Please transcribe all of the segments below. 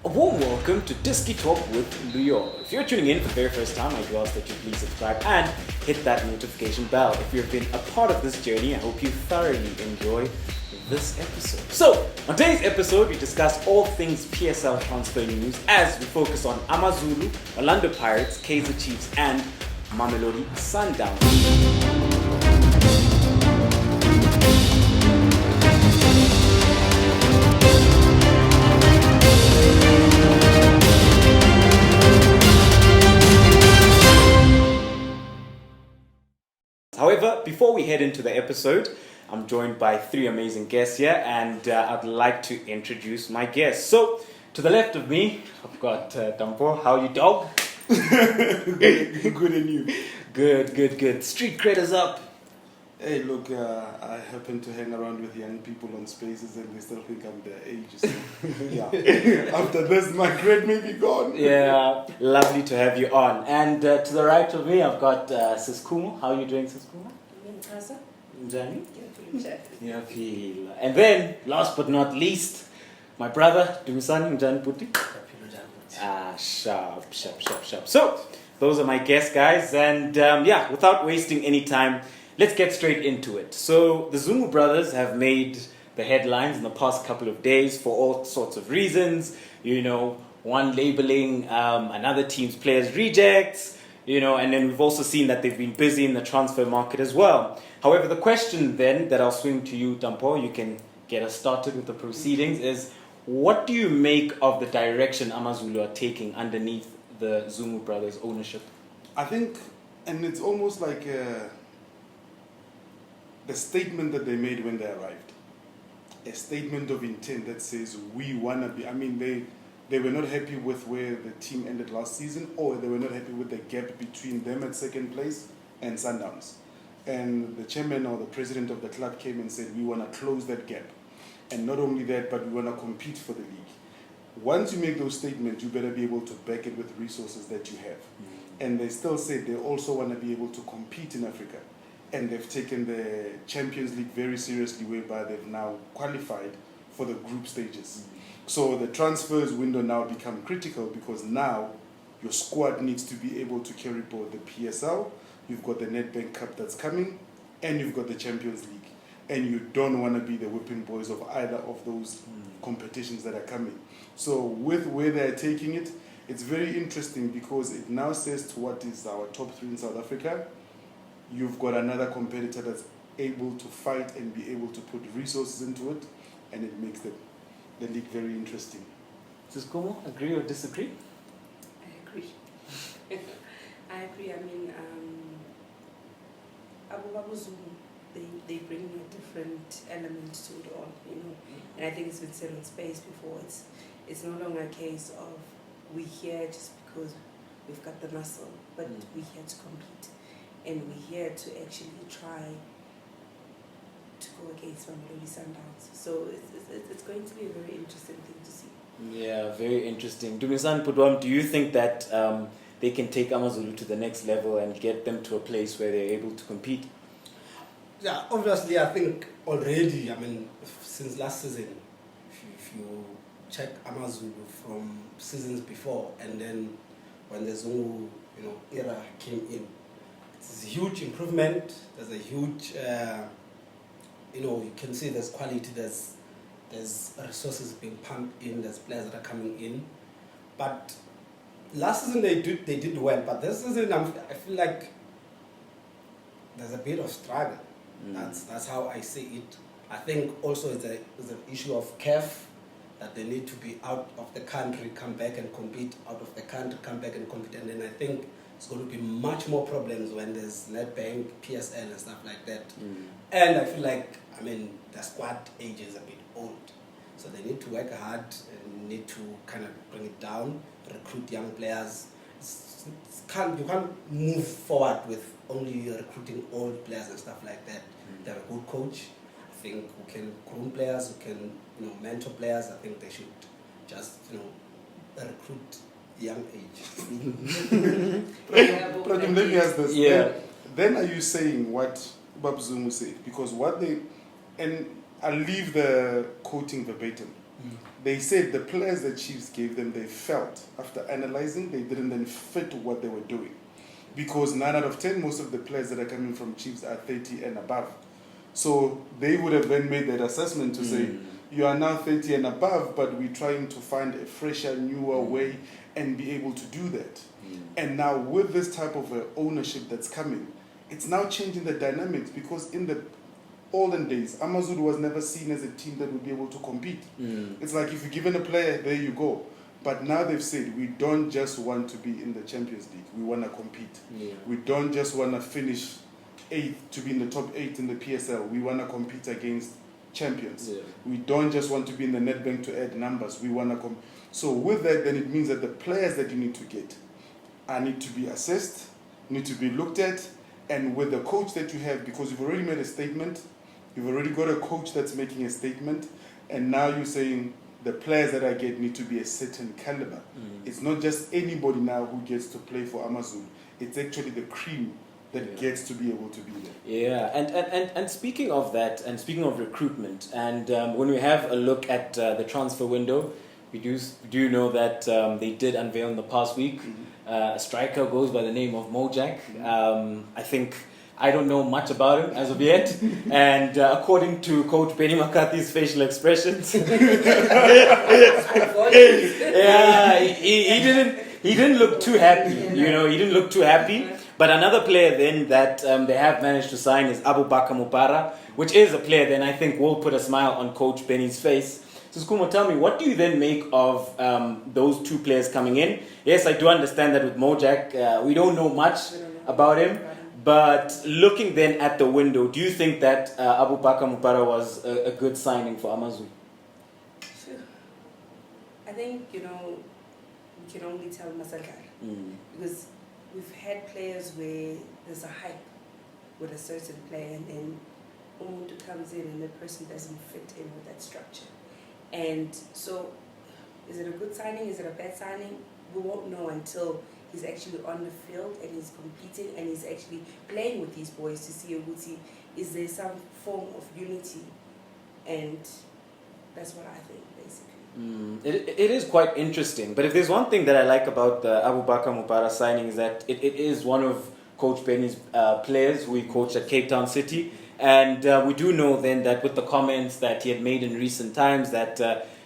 A warm welcome to Disky Talk with Luyo. If you're tuning in for the very first time, I do ask that you please subscribe and hit that notification bell. If you've been a part of this journey, I hope you thoroughly enjoy this episode. So, on today's episode, we discuss all things PSL transfer news as we focus on Amazulu, Orlando Pirates, Kaizer Chiefs, and Mamelodi Sundowns. However, before we head into the episode, I'm joined by three amazing guests here, and I'd like to introduce my guests. So, to the left of me, I've got Dampo. How you, dog? Good and you? Good. Street credit's up. Hey, look, I happen to hang around with young people on spaces and they still think I'm their age. So, yeah. After this, my grade may be gone. Yeah, lovely to have you on. And to the right of me, I've got Sis Kumo. How are you doing, Sis Kumo? Njani? Yeah, feel. And then, last but not least, my brother, Dumisani Njani Puti. Sharp. So, those are my guests, guys. And without wasting any time, let's get straight into it. So, the Zungu brothers have made the headlines in the past couple of days for all sorts of reasons. You know, one labeling another team's players rejects, and then we've also seen that they've been busy in the transfer market as well. However, the question then that I'll swing to you, Tampo, you can get us started with the proceedings, is what do you make of the direction Amazulu are taking underneath the Zungu brothers' ownership? I think, and it's almost like the statement that they made when they arrived. A statement of intent that says, we want to be, they were not happy with where the team ended last season, or they were not happy with the gap between them at second place and Sundowns. And the chairman or the president of the club came and said, we want to close that gap. And not only that, but we want to compete for the league. Once you make those statements, you better be able to back it with resources that you have. Mm-hmm. And they still said they also want to be able to compete in Africa. And they've taken the Champions League very seriously, whereby they've now qualified for the group stages. Mm-hmm. So the transfers window now become critical because now your squad needs to be able to carry both the PSL, you've got the Nedbank Cup that's coming, and you've got the Champions League. And you don't want to be the whipping boys of either of those competitions that are coming. So with where they're taking it, it's very interesting because it now says to what is our top three in South Africa, you've got another competitor that's able to fight and be able to put resources into it, and it makes the league very interesting. Sis Kumo, agree or disagree? I agree. Amazulu, they bring a different element to it all, And I think it's been said on space before. It's no longer a case of we're here just because we've got the muscle, but we're here to compete. And we're here to actually try to go against Mamelodi Sundowns. So it's going to be a very interesting thing to see. Yeah, very interesting. Dumisan Pudwam, do you think that they can take Amazulu to the next level and get them to a place where they're able to compete? Yeah, obviously, I think already, since last season, if you check Amazulu from seasons before, and then when the Zungu, era came in, it's a huge improvement. There's a huge, you can see there's quality, there's resources being pumped in, there's players that are coming in. But last season they did well, but this season I feel like there's a bit of struggle. That's how I see it. I think also it's an issue of CAF, that they need to be out of the country, come back and compete, out of the country, come back and compete. And then I think it's going to be much more problems when there's Nedbank, PSL and stuff like that. And I feel like, the squad age is a bit old. So they need to work hard and need to kind of bring it down, recruit young players. You can't move forward with only recruiting old players and stuff like that. They have a good coach. I think who can groom players, who can mentor players. I think they should just recruit young age. Let me ask this. Yeah. Then are you saying what Babzungu said? Because what they, and I'll leave the quoting verbatim. They said the players that Chiefs gave them, they felt, after analyzing, they didn't then fit what they were doing. Because 9 out of 10, most of the players that are coming from Chiefs are 30 and above. So they would have then made that assessment to say, you are now 30 and above, but we're trying to find a fresher, newer way and be able to do that. And now with this type of ownership that's coming, it's now changing the dynamics, because in the olden days, Amazulu was never seen as a team that would be able to compete. It's like if you're given a player, there you go. But now they've said, we don't just want to be in the Champions League, we want to compete. We don't just want to finish 8th to be in the top 8 in the PSL, we want to compete against champions. We don't just want to be in the net bank to add numbers, we want to So with that, then it means that the players that you need to get need to be assessed, need to be looked at, and with the coach that you have, because you've already made a statement, you've already got a coach that's making a statement, and now you're saying the players that I get need to be a certain caliber. It's not just anybody now who gets to play for Amazulu. It's actually the cream that gets to be able to be there. Yeah, and speaking of that, and speaking of recruitment, and when we have a look at the transfer window, we do know that they did unveil in the past week a striker goes by the name of Mojak. I don't know much about him as of yet, and according to Coach Benny McCarthy's facial expressions, he didn't look too happy. He didn't look too happy. But another player then that they have managed to sign is Abubakar Mupara, which is a player then I think will put a smile on Coach Benny's face. So Skumo, tell me, what do you then make of those two players coming in? Yes, I do understand that with Mojak, we don't know much about him. But looking then at the window, do you think that Abubakar Mupara was a good signing for Amazulu? I think, we can only tell Masakar. Because we've had players where there's a hype with a certain player, and then Umuntu comes in and the person doesn't fit in with that structure. And so, is it a good signing? Is it a bad signing? We won't know until he's actually on the field and he's competing and he's actually playing with these boys to see is there some form of unity, and that's what I think basically. It is quite interesting, but if there's one thing that I like about the Abubakar Mupara signing is that it is one of Coach Benny's players who he coached at Cape Town City, and we do know then that with the comments that he had made in recent times that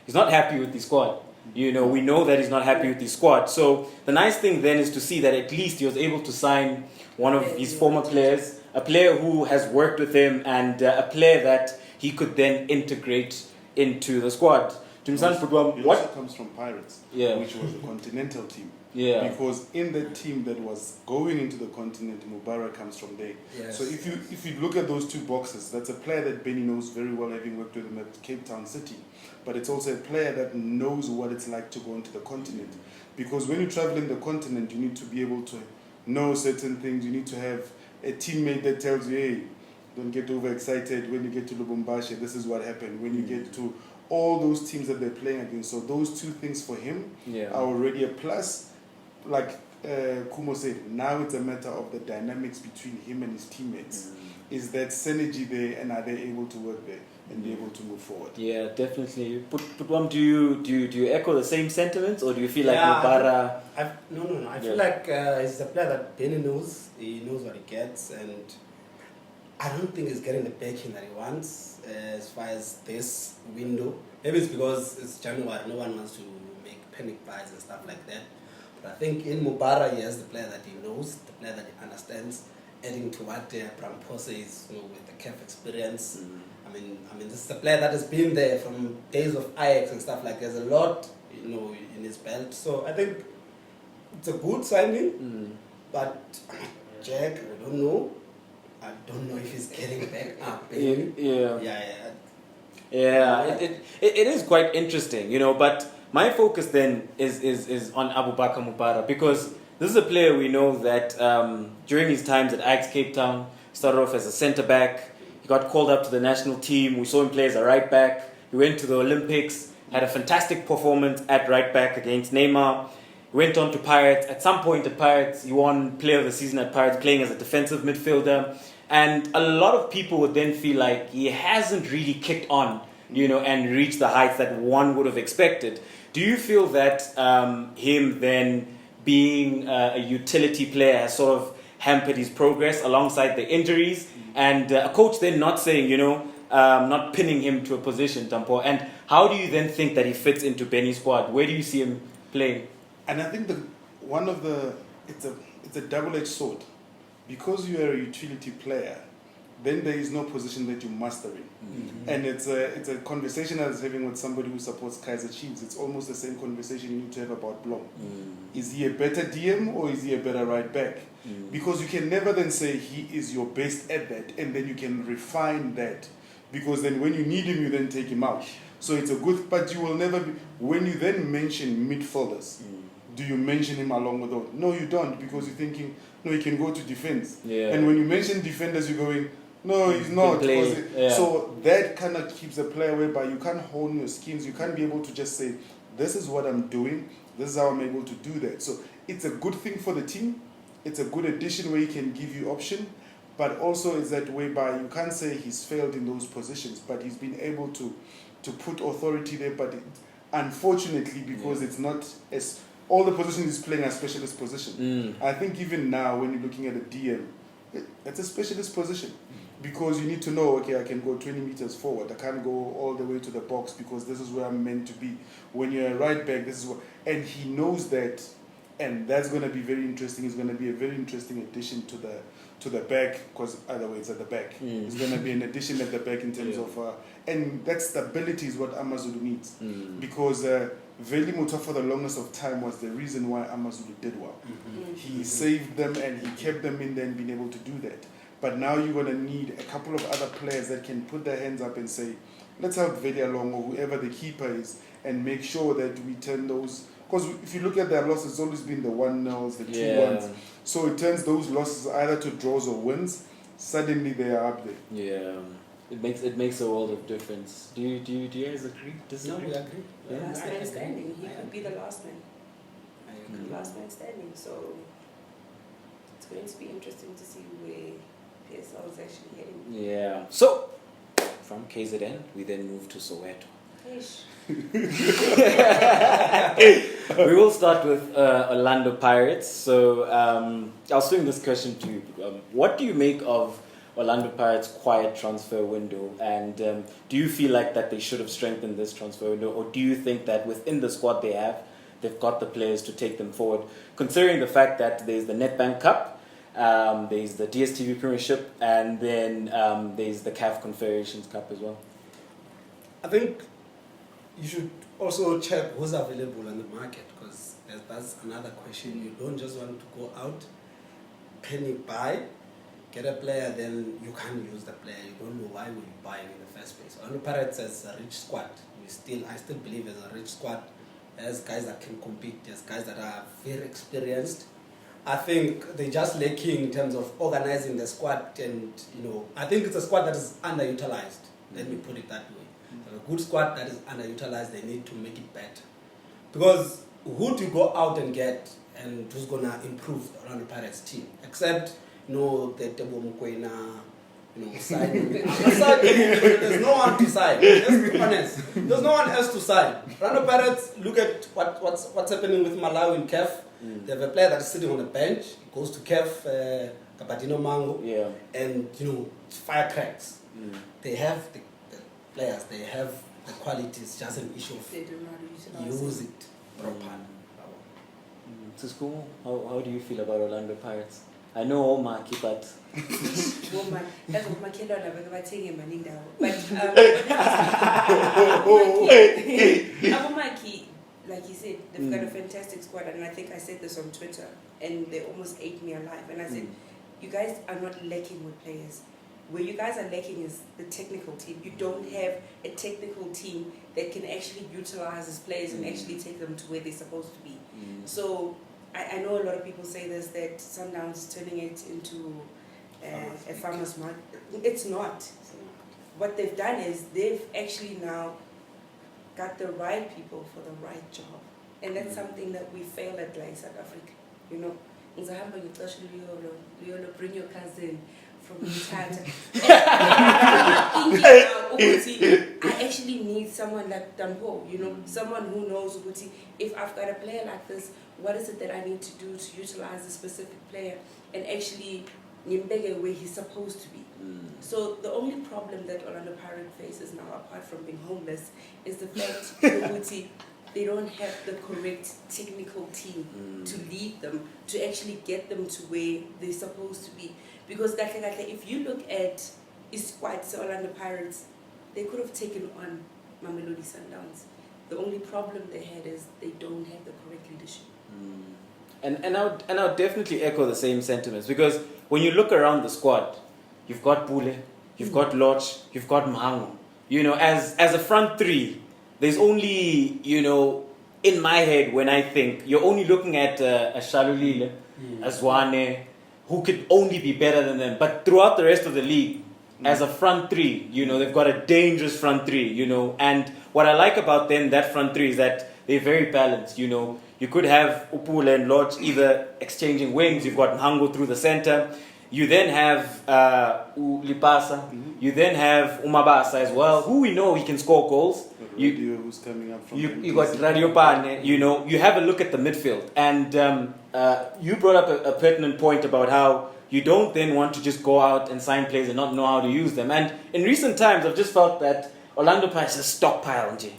he's not happy with the squad. We know that he's not happy with his squad. So the nice thing then is to see that at least he was able to sign one of his former players, a player who has worked with him, and a player that he could then integrate into the squad. He also comes from Pirates, which was a continental team. Because in the team that was going into the continent, Mubarak comes from there. So if you look at those two boxes, that's a player that Benny knows very well, having worked with him at Cape Town City. But it's also a player that knows what it's like to go into the continent. Because when you travel in the continent, you need to be able to know certain things. You need to have a teammate that tells you, hey, don't get overexcited. When you get to Lubumbashi, this is what happened. When you get to all those teams that they're playing against. So those two things for him are already a plus. Like Kumo said, now it's a matter of the dynamics between him and his teammates. Is that synergy there, and are they able to work there and be able to move forward? Yeah, definitely. Putwam, do you echo the same sentiments, or do you feel like Mubara? No. I feel like he's a player that Benny knows. He knows what he gets, and I don't think he's getting the backing that he wants as far as this window. Maybe it's because it's January, no one wants to make panic buys and stuff like that. But I think in Mubara, he has the player that he knows, the player that he understands, adding to what Brampose is, with the CAF experience. I mean, this is a player that has been there from days of Ajax and stuff like that. There's a lot, in his belt. So I think it's a good signing, but Jack, I don't know. I don't know if he's getting back up. It is quite interesting, but my focus then is on Abubakar Mupara, because this is a player we know that during his times at Ajax Cape Town, started off as a centre-back. He got called up to the national team. We saw him play as a right-back. He went to the Olympics, had a fantastic performance at right-back against Neymar. He went on to Pirates. At some point at Pirates, he won Player of the Season at Pirates, playing as a defensive midfielder. And a lot of people would then feel like he hasn't really kicked on and reach the heights that one would have expected. Do you feel that him then being a utility player has sort of hampered his progress alongside the injuries, and a coach then not saying, not pinning him to a position, Tampo? And how do you then think that he fits into Benny's squad? Where do you see him playing? And I think it's a double-edged sword. Because you are a utility player, then there is no position that you master in. And it's a conversation I was having with somebody who supports Kaizer Chiefs. It's almost the same conversation you need to have about Blom. Is he a better DM or is he a better right back? Because you can never then say he is your best at that, and then you can refine that. Because then when you need him, you then take him out. So it's a good, but you will never be, when you then mention midfielders, do you mention him along with those? No, you don't, because you're thinking, no, he can go to defense. And when you mention defenders, you're going, no, he's not. So that kind of keeps the player whereby you can't hone your schemes. You can't be able to just say, this is what I'm doing. This is how I'm able to do that. So it's a good thing for the team. It's a good addition where he can give you option. But also it's that whereby you can't say he's failed in those positions, but he's been able to put authority there. But unfortunately, because it's not as... all the positions he's playing are specialist position. I think even now, when you're looking at a DM, it's a specialist position. Because you need to know, okay, I can go 20 meters forward. I can't go all the way to the box because this is where I'm meant to be. When you're a right back, this is what... And he knows that, and that's going to be very interesting. It's going to be a very interesting addition to the back, because either way it's at the back. It's going to be an addition at the back in terms of... and that stability is what Amazulu needs. Because... Veli Muta for the longest of time was the reason why Amazulu did well. He saved them and he kept them in there and been able to do that. But now you're going to need a couple of other players that can put their hands up and say, let's help Veli along, or whoever the keeper is, and make sure that we turn those... Because if you look at their losses, it's always been the 1-0s, the 2-1s. So it turns those losses either to draws or wins. Suddenly they are up there. Yeah. It makes a world of difference. Do you guys agree? Disagree? No, we agree. Last man standing. He could be the last man. The last man standing. So it's going to be interesting to see where PSL is actually heading. Yeah. So from KZN, we then move to Soweto. Ish. We will start with Orlando Pirates. So I'll swing this question to you. What do you make of Orlando Pirates' quiet transfer window, and do you feel like that they should have strengthened this transfer window, or do you think that within the squad they've got the players to take them forward, considering the fact that there's the Nedbank Cup, there's the DStv Premiership, and then there's the CAF Confederations Cup as well? I think you should also check who's available on the market, because that's another question. You don't just want to go out, panic buy, get a player, then you can't use the player. You don't know why would you buy him in the first place. Orlando Pirates has a rich squad. I still believe there's a rich squad. There's guys that can compete. There's guys that are very experienced. I think they're just lacking in terms of organizing the squad, and I think it's a squad that is underutilized. Let me put it that way. A good squad that is underutilized, they need to make it better. Because who do you go out and get, and who's gonna improve the Orlando Pirates team? Except the Tebo Mukwena, sign. There's no one to sign. Let's be honest. There's no one else to sign. Orlando Pirates, look at what's happening with Malawi in CAF. They have a player that's sitting on the bench. He goes to CAF, Kapatino Mango, and firecracks. They have the players. They have the qualities. Just an issue of use it properly. Cisco, how do you feel about Orlando Pirates? I know Omaki, but... That's what my kid on but Abomaki, like you said, they've got a fantastic squad, and I think I said this on Twitter, and they almost ate me alive. And I said, you guys are not lacking with players. Where you guys are lacking is the technical team. You don't have a technical team that can actually utilize his players and actually take them to where they're supposed to be. So I know a lot of people say this, that Sundowns is turning it into a farmer's market. It's not. What they've done is they've actually now got the right people for the right job. And that's something that we fail at, like South Africa. Bring your cousin from Utata. thinking now, Uguti, I actually need someone like Dampo, someone who knows, Uguti, if I've got a player like this, what is it that I need to do to utilize a specific player and actually Nimbege where he's supposed to be. So the only problem that Orlando Pirates faces now, apart from being homeless, is the fact that they don't have the correct technical team to lead them, to actually get them to where they're supposed to be. Because if you look at Isquad's Orlando Pirates, they could have taken on Mamelodi Sundowns. The only problem they had is they don't have the correct leadership. And I would definitely echo the same sentiments, because when you look around the squad, you've got Pule, you've got Lodge, you've got Mahango. As a front three, there's only, in my head, when I think, you're only looking at a Shalulile, a Zwane, who could only be better than them. But throughout the rest of the league, as a front three, they've got a dangerous front three, and what I like about them, that front three, is that they're very balanced, You could have Upule and Lodge either exchanging wings. You've got Mhango through the center. You then have Lipasa. You then have Umabasa as well, who we know he can score goals. Who's coming up from you got Radio Pane. You have a look at the midfield. And you brought up a pertinent point about how you don't then want to just go out and sign players and not know how to use them. And in recent times, I've just felt that Orlando Pirates is stockpile, Nje.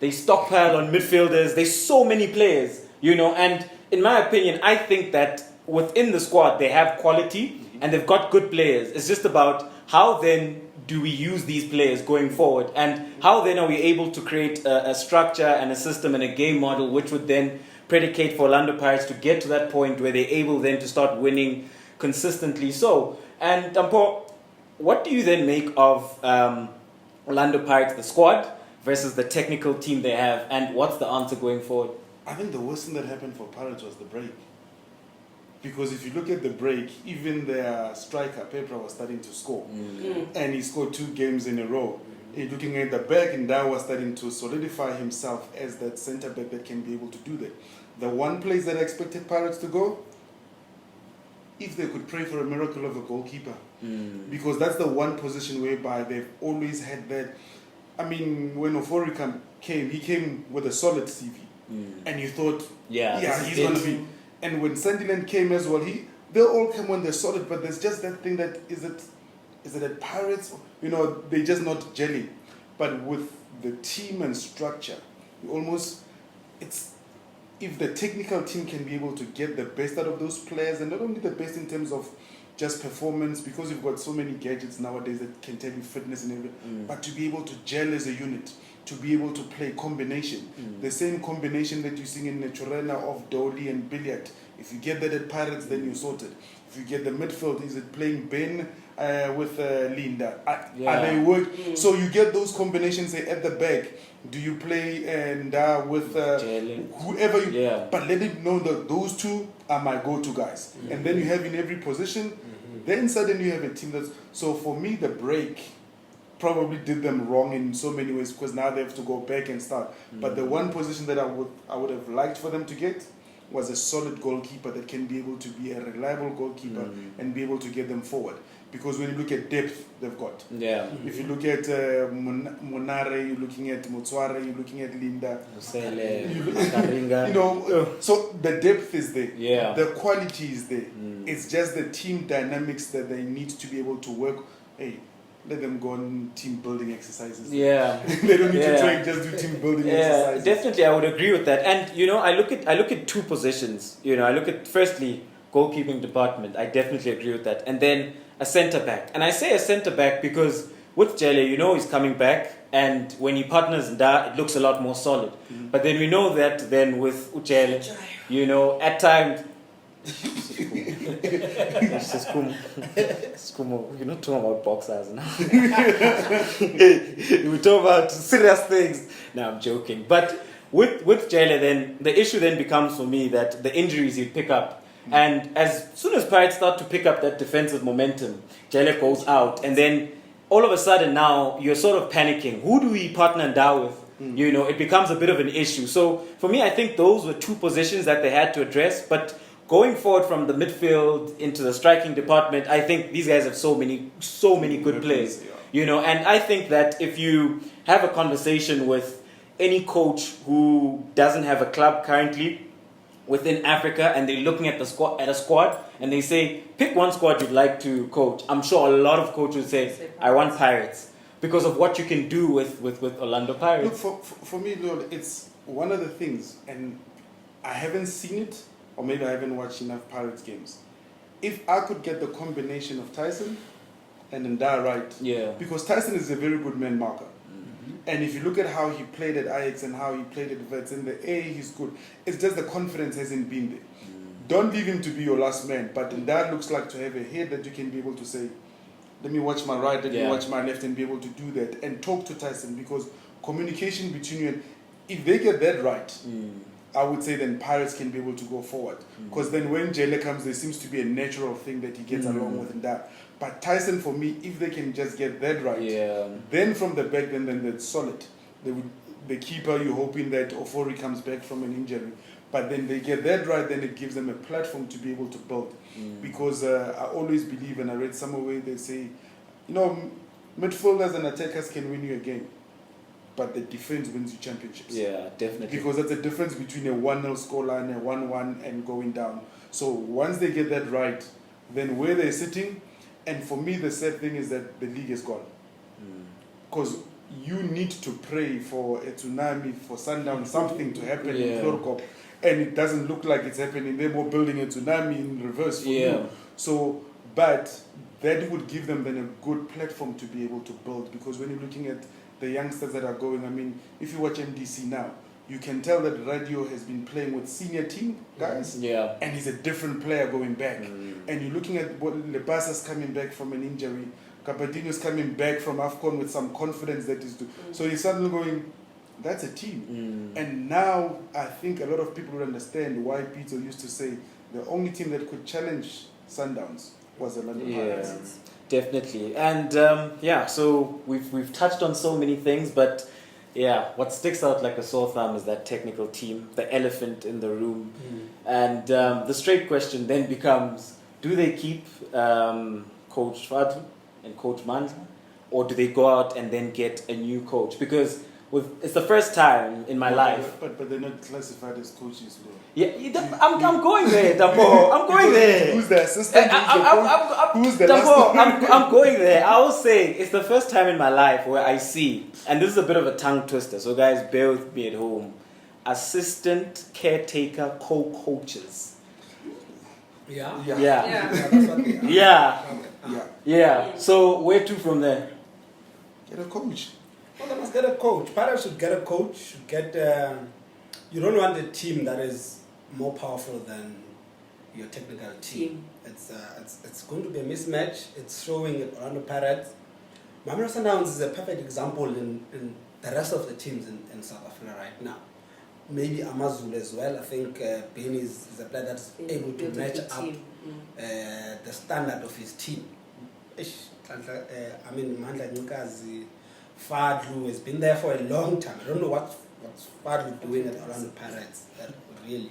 They stockpile on midfielders. There's so many players, and in my opinion, I think that within the squad, they have quality and they've got good players. It's just about how then do we use these players going forward, and how then are we able to create a structure and a system and a game model which would then predicate for Orlando Pirates to get to that point where they're able then to start winning consistently. So, and Dampo, what do you then make of Orlando Pirates, the squad, versus the technical team they have, and what's the answer going forward? I think the worst thing that happened for Pirates was the break. Because if you look at the break, even their striker, Pepra, was starting to score. And he scored 2 games in a row. Looking at the back, and Ndao was starting to solidify himself as that centre-back that can be able to do that. The one place that I expected Pirates to go, if they could pray for a miracle of a goalkeeper. Because that's the one position whereby they've always had that. I mean, when Ofori came, he came with a solid CV. And you thought, he's going to be. And when Sunderland came as well, they'll all come when they're solid, but there's just that thing that, is it at Pirates? They're just not gelling. But with the team and structure, if the technical team can be able to get the best out of those players, and not only the best in terms of just performance, because you've got so many gadgets nowadays that can tell you fitness and everything, but to be able to gel as a unit, to be able to play combination. The same combination that you're seeing in Naturena of Dolly and Billiard. If you get that at Pirates, then you're sorted. If you get the midfield, is it playing Ben with Linda? Are they work? So you get those combinations at the back. Do you play with whoever you... But let it know that those two are my go-to guys. And then you have in every position. Then suddenly you have a team that's... So for me, the break probably did them wrong in so many ways, because now they have to go back and start. But the one position that I would have liked for them to get was a solid goalkeeper that can be able to be a reliable goalkeeper and be able to get them forward. Because when you look at depth, they've got. If you look at Monare, you're looking at Motswara, you're looking at Linda. So the depth is there. The quality is there. It's just the team dynamics that they need to be able to work. Let them go on team building exercises. They don't need to train, just do team building exercises. Definitely, I would agree with that. And I look at 2 positions. I look at, firstly, goalkeeping department. I definitely agree with that. And then a centre back. And I say a centre back because with Jele, he's coming back, and when he partners Nda, it looks a lot more solid. But then we know that then with Uchele, at times. You're not talking about boxers now. We're talking about serious things. No, I'm joking. But with Jele, then the issue then becomes for me that the injuries you pick up, and as soon as Pirates start to pick up that defensive momentum, Jele goes out, and then all of a sudden now you're sort of panicking. Who do we partner Nda with? It becomes a bit of an issue. So for me, I think those were 2 positions that they had to address. But going forward from the midfield into the striking department, I think these guys have so many good players. You know, and I think that if you have a conversation with any coach who doesn't have a club currently within Africa and they're looking at a squad and they say, pick one squad you'd like to coach, I'm sure a lot of coaches would say, I want Pirates. Because of what you can do with Orlando Pirates. Look, for me, Lord, it's one of the things, and I haven't seen it, or maybe I haven't watched enough Pirates games. If I could get the combination of Tyson and Ndar right, because Tyson is a very good man marker. And if you look at how he played at Ajax and how he played at Vets, in the A, he's good. It's just the confidence hasn't been there. Don't leave him to be your last man, but Ndar looks like to have a head that you can be able to say, let me watch my right, let me watch my left, and be able to do that and talk to Tyson, because communication between you and if they get that right, I would say then Pirates can be able to go forward. Because then when Jele comes, there seems to be a natural thing that he gets along with and that. But Tyson, for me, if they can just get that right, then from the back, then that's solid. The keeper, you're hoping that Ofori comes back from an injury. But then they get that right, then it gives them a platform to be able to build. Because I always believe, and I read somewhere where they say, you know, midfielders and attackers can win you a game, but the defense wins you championships. Yeah, definitely. Because that's the difference between a 1-0 scoreline, a 1-1, and going down. So once they get that right, then where they're sitting, and for me the sad thing is that the league is gone. Because you need to pray for a tsunami, for Sundowns, something to happen in Florkop, and it doesn't look like it's happening. They're more building a tsunami in reverse for you. So, but that would give them then a good platform to be able to build, because when you're looking at the youngsters that are going, I mean, if you watch MDC now, you can tell that Radio has been playing with senior team guys, and he's a different player going back. And you're looking at what Lebasa's coming back from an injury, Capadino's coming back from AFCON with some confidence that is so he's suddenly going, that's a team. And now I think a lot of people will understand why Peter used to say the only team that could challenge Sundowns was the London Pirates. Definitely. And so we've touched on so many things, but what sticks out like a sore thumb is that technical team, the elephant in the room. And the straight question then becomes, do they keep Coach Fatu and Coach Mandla, or do they go out and then get a new coach? Because it's the first time in my life. But they're not classified as coaches, though. I'm going there, Dambo. I'm going there. Who's the assistant? Who's the Dambo, I'm going there. I will say it's the first time in my life where I see, and this is a bit of a tongue twister, so guys, bear with me at home. Assistant, caretaker, co-coaches. So where to from there? Get a coach. Well, they must get a coach. Pirates should get a coach. Should get. You don't want a team that is more powerful than your technical team. It's going to be a mismatch. It's showing at Orlando Pirates. Mamelodi Sundowns is a perfect example in the rest of the teams in South Africa right now. Maybe Amazulu as well. I think Benny is a player that's able to match up the standard of his team. Mandla Nkazi, Fadlu has been there for a long time. I don't know what's Fadlu doing at Orlando Pirates, really.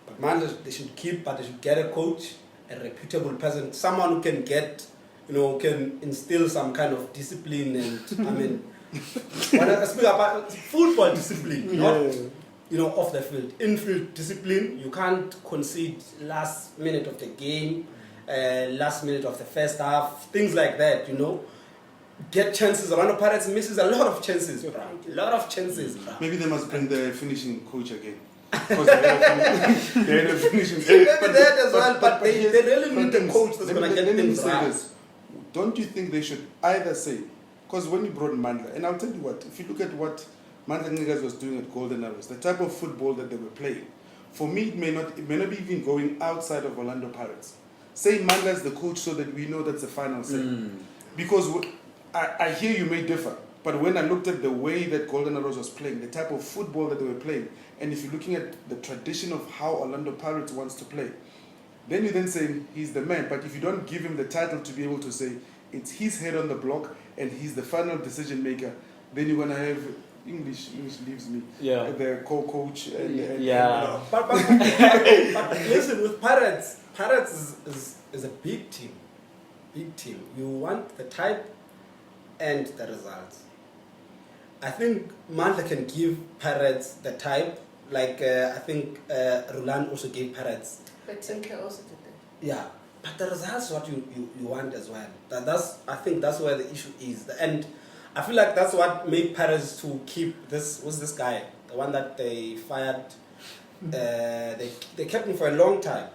But Mandla, they should keep, but they should get a coach, a reputable person, someone who can get, can instill some kind of discipline and, when I speak about football discipline, not, off the field. In-field discipline, you can't concede last minute of the game, last minute of the first half, things like that, Get chances. Orlando Pirates misses a lot of chances, bro. A lot of chances, bro. Maybe they must bring the finishing coach again. Because they had a finishing coach. Maybe that as well, but they really need a coach that's going to get things right. Don't you think they should either say, because when you brought Mandla, and I'll tell you what, if you look at what Mandla Niggas was doing at Golden Arrows, the type of football that they were playing, for me, it may not be even going outside of Orlando Pirates. Say Mandla is the coach so that we know that's the final say. Because I hear you may differ, but when I looked at the way that Golden Arrows was playing, the type of football that they were playing, and if you're looking at the tradition of how Orlando Pirates wants to play, then you then say he's the man. But if you don't give him the title to be able to say it's his head on the block and he's the final decision maker, then you're gonna have English leaves me. The co-coach But listen, with Pirates is a big team. You want the type and the results. I think Mandla can give Pirates the type, like I think Roland also gave Pirates. But Tinker also did that. Yeah, but the results what you want as well. I think that's where the issue is. And I feel like that's what made Pirates to keep this guy, the one that they fired. They kept him for a long time,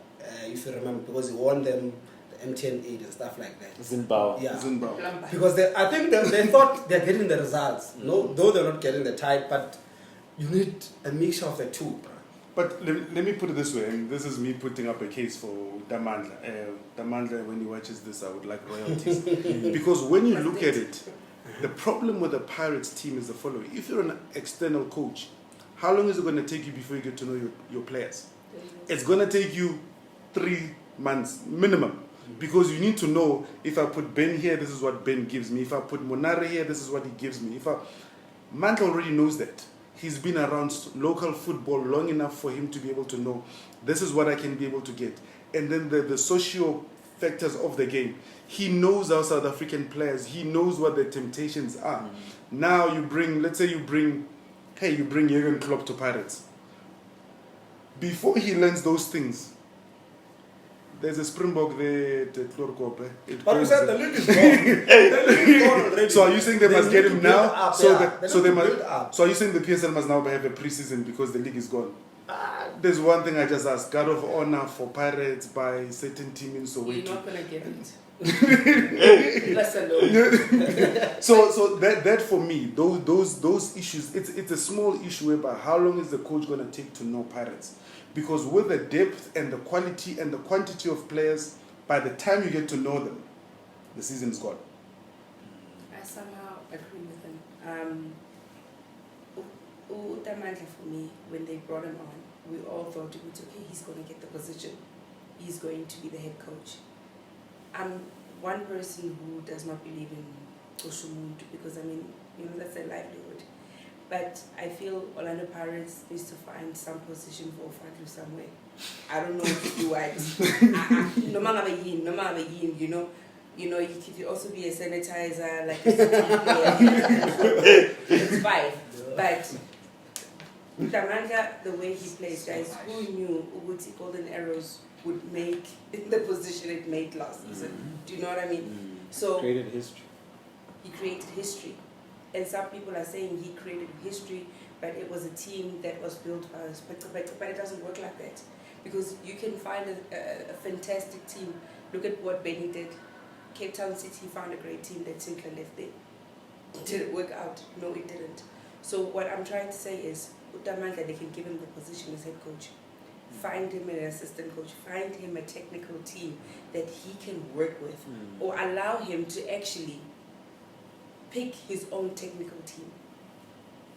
if you remember, because he won them the MTN 8 and stuff like that. Zimbabwe. Yeah. Zimbabwe. Because I think they thought they're getting the results. No, though they're not getting the type, but you need a mixture of the two, bro. But let me put it this way, and this is me putting up a case for Damandla. Damandla, when he watches this, I would like royalties. Because when you look at it, the problem with the Pirates team is the following. If you're an external coach, how long is it going to take you before you get to know your players? It's going to take you 3 months minimum. Because you need to know, if I put Ben here, this is what Ben gives me. If I put Monare here, this is what he gives me. Mantla already knows that. He's been around local football long enough for him to be able to know, this is what I can be able to get. And then the socio factors of the game. He knows our South African players. He knows what the temptations are. Now let's say you bring Jurgen Klopp to Pirates. Before he learns those things, there's a Springbok there at Klorkope. But we said the league is gone. The league is gone already. So are you saying they must get him now? Up, So yeah. so are you saying the PSL must now have a pre-season because the league is gone? There's one thing I just asked. Guard of honor for Pirates by certain team in Soweto. You're not going to get it. Bless alone. So that for me, those issues, it's a small issue whereby how long is the coach going to take to know Pirates? Because with the depth and the quality and the quantity of players, by the time you get to know them, the season's gone. I somehow agree with him. Utamandla, for me, when they brought him on, we all thought it was okay, he's going to get the position. He's going to be the head coach. I'm one person who does not believe in Oshumuntu because, that's their livelihood. But I feel Orlando Pirates needs to find some position for Fadlu somewhere. I don't know if you what. No matter yin, you know, he could also be a sanitizer, like a player. It's fine. But Tamanga, the way he plays, guys, who knew Uguti Golden Arrows would make the position it made last season? Do you know what I mean? So Created history. He created history. And some people are saying he created history, but it was a team that was built by us. But it doesn't work like that. Because you can find a fantastic team. Look at what Benny did. Cape Town City found a great team that Sinclair left there. Did it work out? No, it didn't. So what I'm trying to say is, Utamanga, they can give him the position as head coach. Find him an assistant coach. Find him a technical team that he can work with. Or allow him to actually pick his own technical team.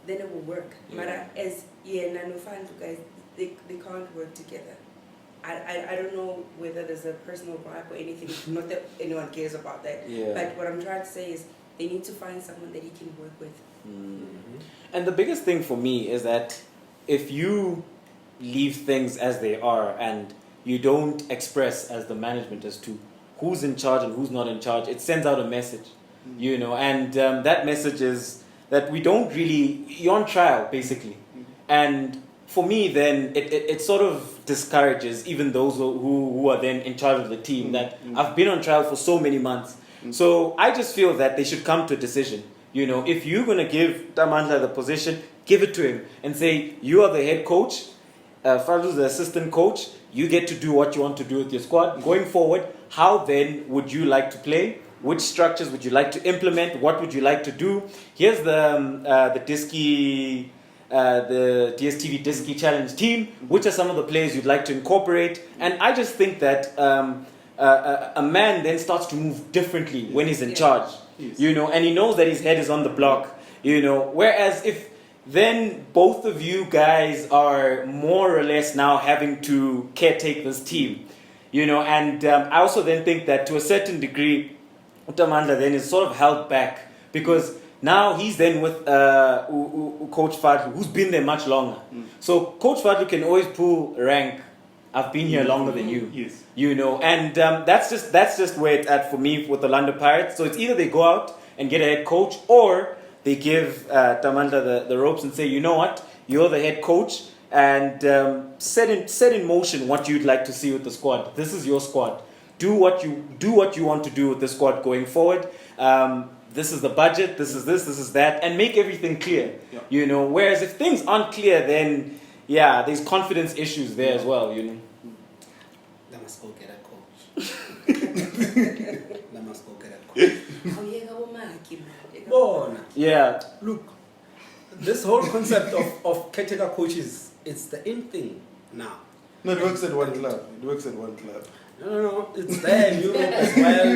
Then it will work. Yeah. As guys, they can't work together. I don't know whether there's a personal gripe or anything. Not that anyone cares about that. Yeah. But what I'm trying to say is they need to find someone that he can work with. And the biggest thing for me is that if you leave things as they are and you don't express as the management as to who's in charge and who's not in charge, it sends out a message. And that message is that we don't really, you're on trial basically. And for me then it sort of discourages even those who are then in charge of the team that I've been on trial for so many months. So I just feel that they should come to a decision. If you're going to give Tamandla the position, give it to him and say, you are the head coach, Fadlu's the assistant coach, you get to do what you want to do with your squad. Going forward, how then would you like to play? Which structures would you like to implement? What would you like to do? Here's the DSTV Disky Challenge team. Which are some of the players you'd like to incorporate? And I just think that a man then starts to move differently when he's in charge. Yes. And he knows that his head is on the block. Whereas if then both of you guys are more or less now having to caretake this team, and I also then think that to a certain degree, Utamandla then is sort of held back because now he's then with Coach Fadlu, who's been there much longer. So Coach Fadlu can always pull rank. I've been here longer than you. Yes. And that's just where it's at for me with the Orlando Pirates. So it's either they go out and get a head coach, or they give Tamanda the ropes and say, you know what, you're the head coach, and set in motion what you'd like to see with the squad. This is your squad. Do what you want to do with the squad going forward. This is the budget. This is that, and make everything clear. Yeah. You know. Whereas if things aren't clear, then yeah, there's confidence issues there as well. You know. They must go get a coach. They must go get a coach. Bona. Yeah. Look, this whole concept of caretaker coaches, it's the in thing now. No, it works at one club. It works at one club. No, it's there in Europe as well.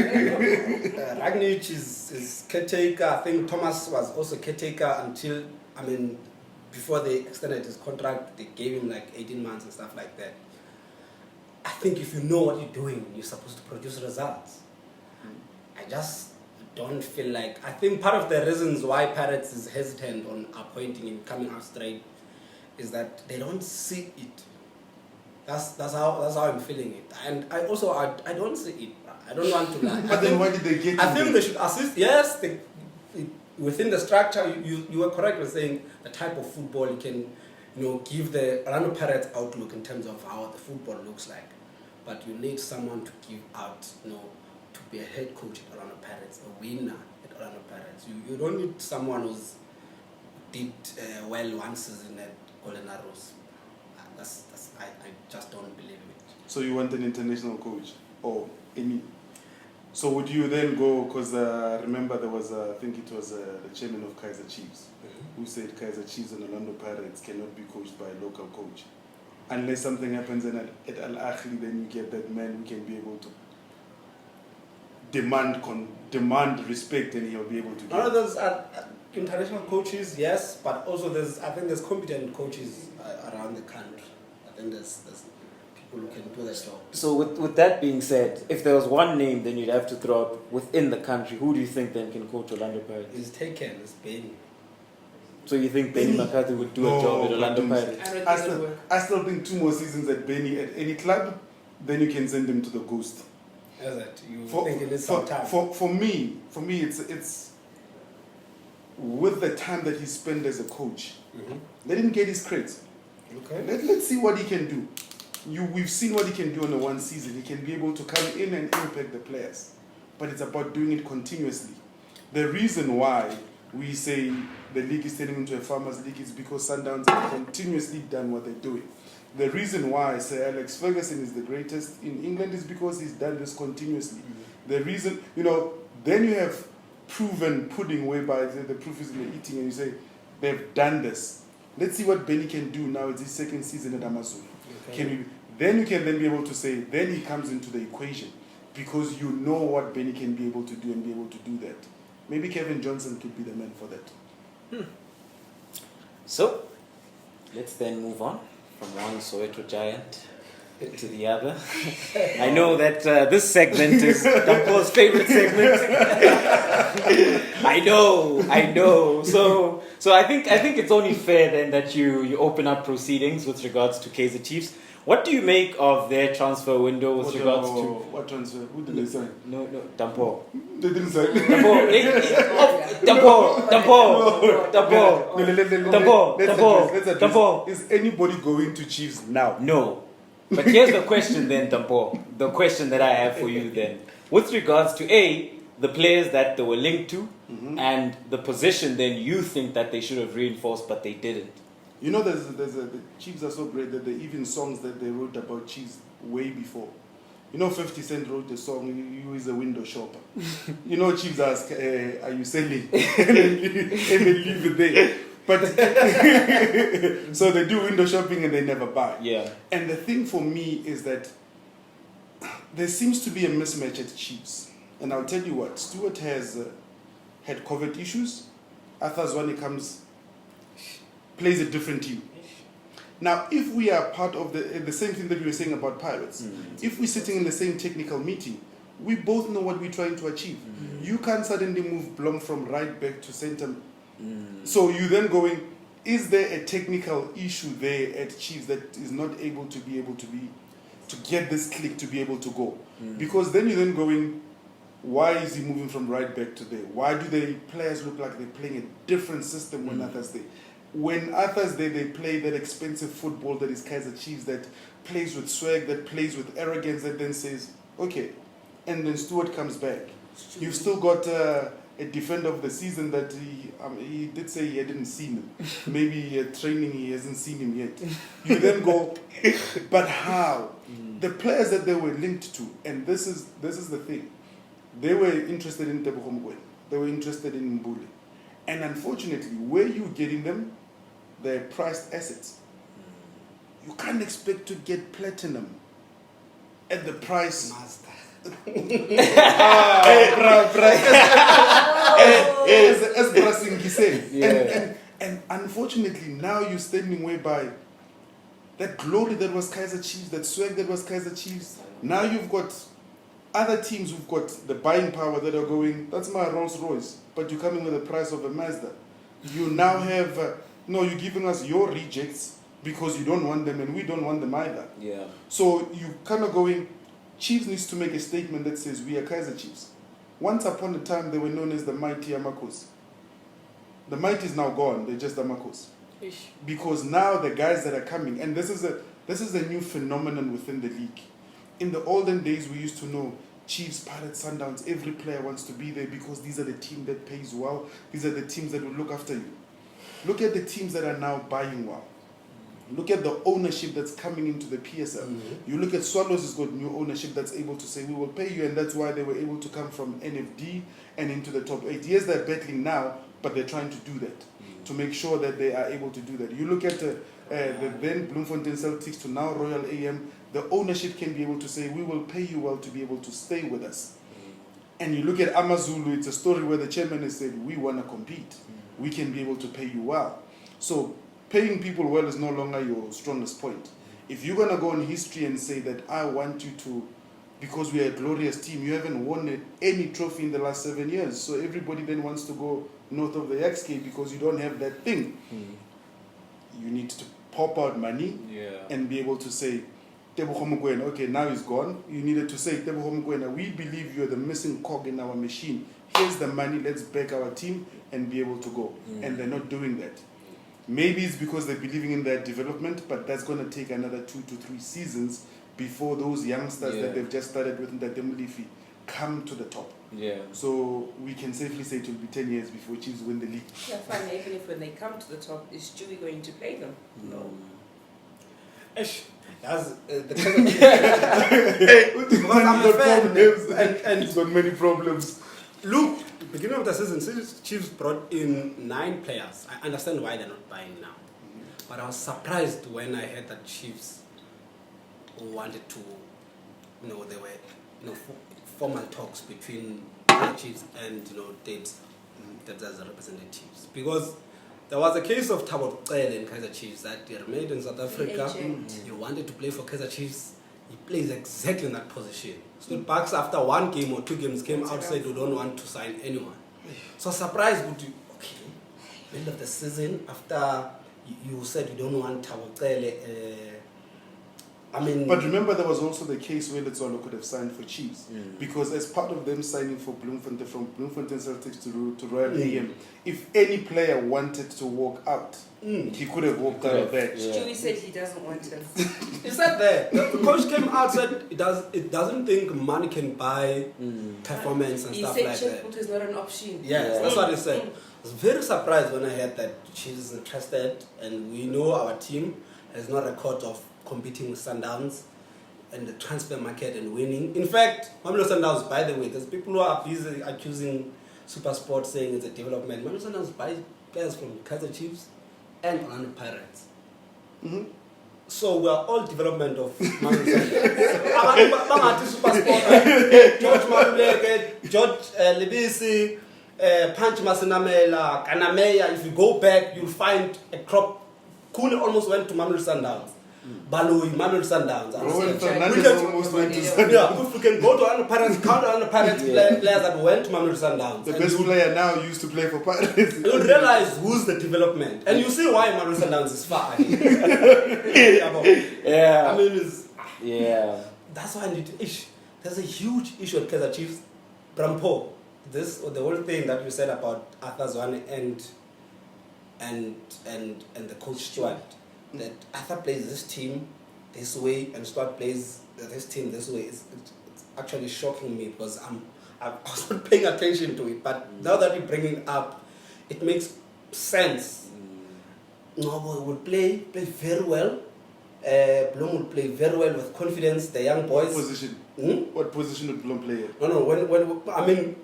Ragnic is caretaker. I think Thomas was also caretaker until, before they extended his contract, they gave him like 18 months and stuff like that. I think if you know what you're doing, you're supposed to produce results. I just don't feel like... I think part of the reasons why Pirates is hesitant on appointing him, coming out straight, is that they don't see it. That's how I'm feeling it, and I don't see it. I don't want to lie. But then why did they get? I think they should assist. Yes, within the structure. You were correct with saying the type of football you can, give the Orlando Pirates outlook in terms of how the football looks like. But you need someone to give out, to be a head coach at Orlando Pirates, a winner at Orlando Pirates. You don't need someone who's did well one season at Golden Arrows. I just don't believe it. So you want an international coach or any? So would you then go? Because remember there was I think it was the chairman of Kaizer Chiefs who said Kaizer Chiefs and Orlando Pirates cannot be coached by a local coach unless something happens at Al Ahly. Then you get that man who can be able to demand respect, and he'll be able to. No, there's international coaches, yes, but also I think there's competent coaches around the country. I think there's people who can do the job. So with that being said, if there was one name, then you'd have to throw out within the country. Who do you think then can coach Orlando Pirates? It's taken. It's Benny. So you think Benny McCarthy would do a job at Orlando Pirates? I still think 2 more seasons at Benny at any club, then you can send him to the Ghost. Is it? You think it is some time? For me, it's with the time that he spent as a coach. Let him get his credit. Okay. Let's see what he can do. We've seen what he can do in the one season. He can be able to come in and impact the players, but it's about doing it continuously. The reason why we say the league is turning into a farmers' league is because Sundowns have continuously done what they're doing. The reason why Sir Alex Ferguson is the greatest in England is because he's done this continuously. The reason, then you have proven pudding whereby the proof is in the eating, and you say they've done this. Let's see what Benny can do now. It's his second season at Amazulu. Okay. Then you can then be able to say, then he comes into the equation because you know what Benny can be able to do and be able to do that. Maybe Kevin Johnson could be the man for that. So, let's then move on from one Soweto giant to the other. I know that this segment is Dampo's favorite segment. I know. So I think it's only fair then that you open up proceedings with regards to Kaizer Chiefs. What do you make of their transfer window with regards to... What transfer? Who did they sign? No, Dampo. They didn't sign. Dampo. Is anybody going to Chiefs now? No. But here's the question then, Dampo. The question that I have for you then. With regards to the players that they were linked to, and the position then you think that they should have reinforced but they didn't. The Chiefs are so great that there are even songs that they wrote about Chiefs way before. 50 Cent wrote the song, You is a window shopper. Chiefs ask, are you selling? and they leave it there. But so they do window shopping and they never buy. Yeah. And the thing for me is that there seems to be a mismatch at Chiefs. And I'll tell you what, Stuart has had COVID issues. Arthur Zwane plays a different team. Now, if we are part of the same thing that we were saying about Pirates, if we're sitting in the same technical meeting, we both know what we're trying to achieve. You can't suddenly move Blom from right back to center. So you then going, is there a technical issue there at Chiefs that is not able to get this click to be able to go? Because then you're then going, Why is he moving from right back to there? Why do the players look like they're playing a different system when Arthur's there? When Arthur's there, they play that expensive football that is Kaizer Chiefs, that plays with swag, that plays with arrogance, that then says, okay. And then Stewart comes back. You've still got a defender of the season that he did say he hadn't seen him. Maybe at training he hasn't seen him yet. You then go, but how? The players that they were linked to, and this is the thing. They were interested in Tebogo Mokoena. They were interested in Mbule. And unfortunately, where you getting them, they're priced assets. You can't expect to get platinum at the price. Master. And unfortunately, now you're standing whereby that glory that was Kaizer Chiefs, that swag that was Kaizer Chiefs, now you've got other teams who've got the buying power that are going, that's my Rolls Royce, but you're coming with the price of a Mazda. You now have, you're giving us your rejects because you don't want them and we don't want them either. Yeah. So you kind of going, Chiefs needs to make a statement that says we are Kaizer Chiefs. Once upon a time they were known as the mighty Amakos. The mighty is now gone, they're just Amakos. Because now the guys that are coming, and this is a new phenomenon within the league. In the olden days, we used to know Chiefs, Pirates, Sundowns, every player wants to be there because these are the team that pays well. These are the teams that will look after you. Look at the teams that are now buying well. Look at the ownership that's coming into the PSL. You look at Swallows has got new ownership that's able to say, we will pay you, and that's why they were able to come from NFD and into the top 8. Yes, they're battling now, but they're trying to do that, to make sure that they are able to do that. You look at the then Bloemfontein Celtics to now Royal AM, the ownership can be able to say, we will pay you well to be able to stay with us. And you look at Amazulu, it's a story where the chairman has said, we want to compete. We can be able to pay you well. So paying people well is no longer your strongest point. If you're going to go on history and say that I want you to, because we are a glorious team, you haven't won any trophy in the last 7 years, so everybody then wants to go north of the XK because you don't have that thing. You need to pop out money and be able to say, Tebogo Mokoena, okay, now he's gone. You needed to say, Tebogo Mokoena, we believe you're the missing cog in our machine. Here's the money, let's back our team and be able to go. And they're not doing that. Maybe it's because they're believing in their development, but that's going to take another 2 to 3 seasons before those youngsters that they've just started with in the Demolifi come to the top. So we can safely say it will be 10 years before Chiefs win the league. Yeah, fine. Even if when they come to the top, is Stewie going to pay them? No. That's the because I'm a fan, and he's got many problems. Look, beginning of the season, Chiefs brought in 9 players. I understand why they're not buying now, but I was surprised when I heard that Chiefs wanted to, there were, formal talks between the Chiefs and Debs as the representatives, because there was a case of Thabo Cele in Kaizer Chiefs that he remained in South Africa. He wanted to play for Kaizer Chiefs. He plays exactly in that position. Stood backs after 1 game or 2 games, came out, said we don't want to sign anyone. So surprised, would you, okay, end of the season, after you said you don't want Thabo Cele, but remember, there was also the case where Letsolo could have signed for Chiefs, because as part of them signing for Bloemfontein, from Bloemfontein Celtics to Royal AM, if any player wanted to walk out, he could have walked out of that. Stewie said he doesn't want him. He said that. The coach came out said it doesn't think money can buy performance and stuff like that. He said checkbook is not an option. Yes, that's what he said. I was very surprised when I heard that Chiefs is interested, and we know our team has no record of competing with Sundowns and the transfer market and winning. In fact, Mamelodi Sundowns, by the way, there's people who are busy accusing SuperSport saying it's a development. Mamelodi Sundowns buys players from Kaizer Chiefs and Orlando Pirates. So we are all development of Mamelodi Sundowns. SuperSport, George Maluleke, George Lebisi, Punch Masinamela, Kanameya. If you go back, you'll find a crop. Kule almost went to Mamelodi Sundowns. Baloi, Mamelodi Sundowns. Rowan Fernandez almost went to Sundowns. Yeah, if we can go to other Pirates, count on the Pirates players that went to Mamelodi Sundowns. The best player now used to play for Pirates. You realize who's the development. And you see why Mamelodi Sundowns is far ahead. I mean, that's why I need to issue. There's a huge issue at Kaizer Chiefs. Brampo, the whole thing that you said about Arthur Zwane and the coach Stuart, that Arthur plays this team this way and Stuart plays this team this way. It's actually shocking me because I was not paying attention to it. But now that you bring it up, it makes sense. Nobo will play very well. Blom will play very well with confidence. The young boys. What position? What position would Blom play at? No. When I mean,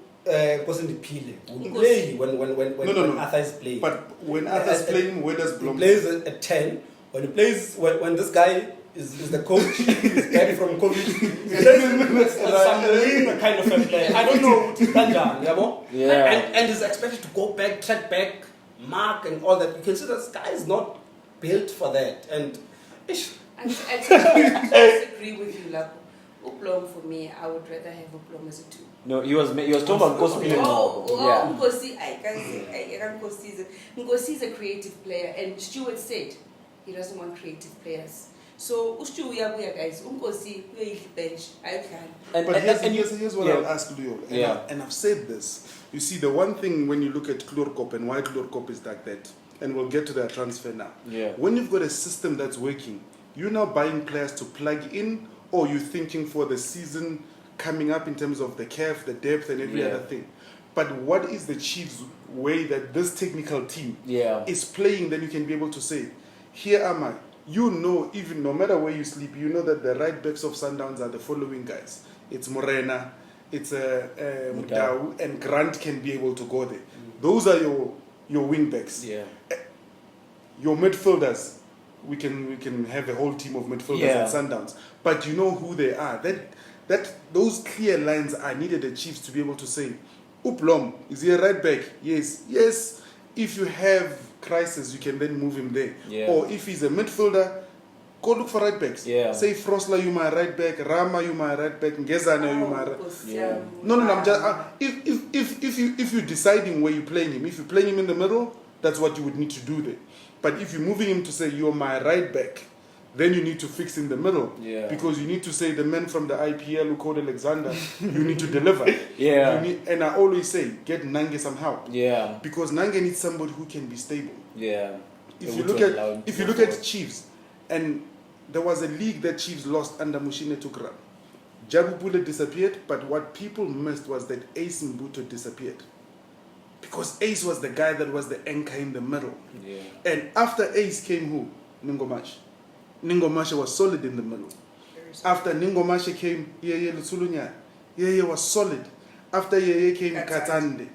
wasn't the Pile? Will play when Arthur is playing. But when Arthur's playing, where does Blom he plays at 10. When he plays, when this guy is the coach, he's back from COVID. He plays some kind of a player. I don't know what he's done, and he's expected to go back, track back, mark, and all that. You can see this guy is not built for that. And I disagree with you, Lapo. Uplom for me, I would rather have Uplom as a 2. No, he was talking about Nkosi. Nkosi, I can't Nkosi. Nkosi is a creative player, and Stuart said he doesn't want creative players. So Ustu guys, Nkosi we bench. I can. But here's what I'll ask Leo, and I've said this. You see, the one thing when you look at Klurkop and why Klurkop is like that, and we'll get to their transfer now. Yeah. When you've got a system that's working, you're now buying players to plug in, or you're thinking for the season coming up in terms of the CAF, the depth, and every other thing. But what is the Chiefs' way that this technical team is playing? Then you can be able to say, here am I. You know, even no matter where you sleep, you know that the right backs of Sundowns are the following guys. It's Morena, it's Mudau, and Grant can be able to go there. Those are your wing backs. Yeah. Your midfielders, we can have a whole team of midfielders at Sundowns, but you know who they are. That those clear lines are needed. The Chiefs to be able to say, Uplom, is he a right back? Yes. If you have crisis, you can then move him there. Yeah. Or if he's a midfielder, go look for right backs. Yeah. Say Frosla, you my right back. Rama, you my right back. Ngezana, you my right. No. I'm just if you're deciding where you're playing him, if you're playing him in the middle, that's what you would need to do there. But if you're moving him to say you're my right back, then you need to fix in the middle. Yeah. Because you need to say the man from the IPL who called Alexander, you need to deliver. Yeah. And I always say, get Nange some help. Yeah. Because Nange needs somebody who can be stable. Yeah. If you look at Chiefs, and there was a league that Chiefs lost under Mushine Tukram. Jabu Pule disappeared, but what people missed was that Ace Mbuto disappeared. Because Ace was the guy that was the anchor in the middle. Yeah. And after Ace came who? Ningomash. Ningomash was solid in the middle. After Ningomash came Yeye Lutsulunya. Yeye was solid. After Yeye came Katande.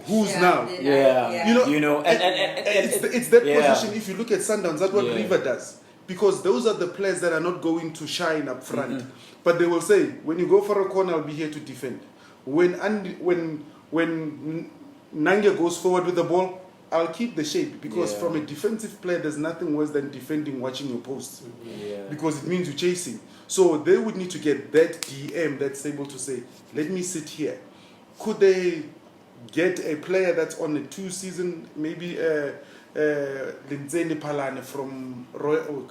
Who's now? Yeah. You know, and it's that position. If you look at Sundowns, that's what River does. Because those are the players that are not going to shine up front. But they will say, when you go for a corner, I'll be here to defend. When Nange goes forward with the ball, I'll keep the shape. Because from a defensive player, there's nothing worse than defending watching your posts. Because it means you're chasing. So they would need to get that DM that's able to say, let me sit here. Could they get a player that's on a 2-season, maybe Lindzeni Palane from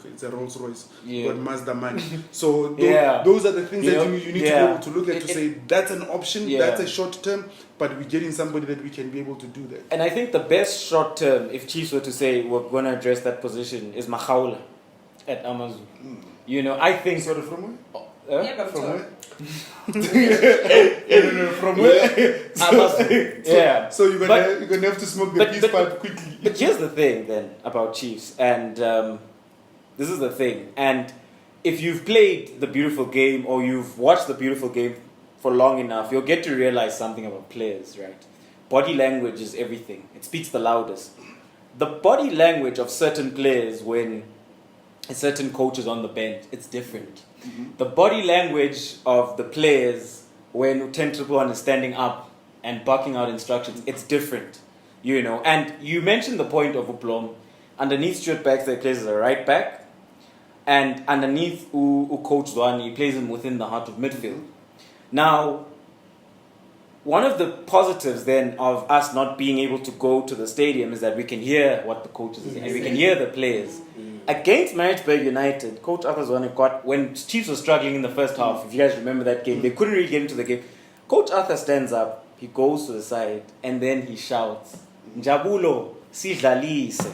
it's a Rolls Royce, but Mazda money. So those are the things that you need to be able to look at to say that's an option, that's a short term, but we're getting somebody that we can be able to do that. And I think the best short term, if Chiefs were to say we're going to address that position, is Mahaula at Amazulu. You know, I think. Sorry, from where? From where? From where? Amazulu. So you're gonna have to smoke the peace pipe quickly. But here's the thing then about Chiefs, and this is the thing. And if you've played the beautiful game or you've watched the beautiful game for long enough, you'll get to realize something about players, right? Body language is everything. It speaks the loudest. The body language of certain players when a certain coach is on the bench, it's different. The body language of the players when 10-1 is standing up and barking out instructions, it's different, you know. And you mentioned the point of Uplom. Underneath Stuart Baxter, he plays as a right back, and underneath Coach Zwane, he plays him within the heart of midfield. Now, one of the positives then of us not being able to go to the stadium is that we can hear what the coaches are saying, and we can hear the players. Against Maritzburg United, Coach Arthur Zwane got, when Chiefs were struggling in the first half, if you guys remember that game, they couldn't really get into the game. Coach Arthur stands up, he goes to the side, and then he shouts, Njabulo, sidlalise,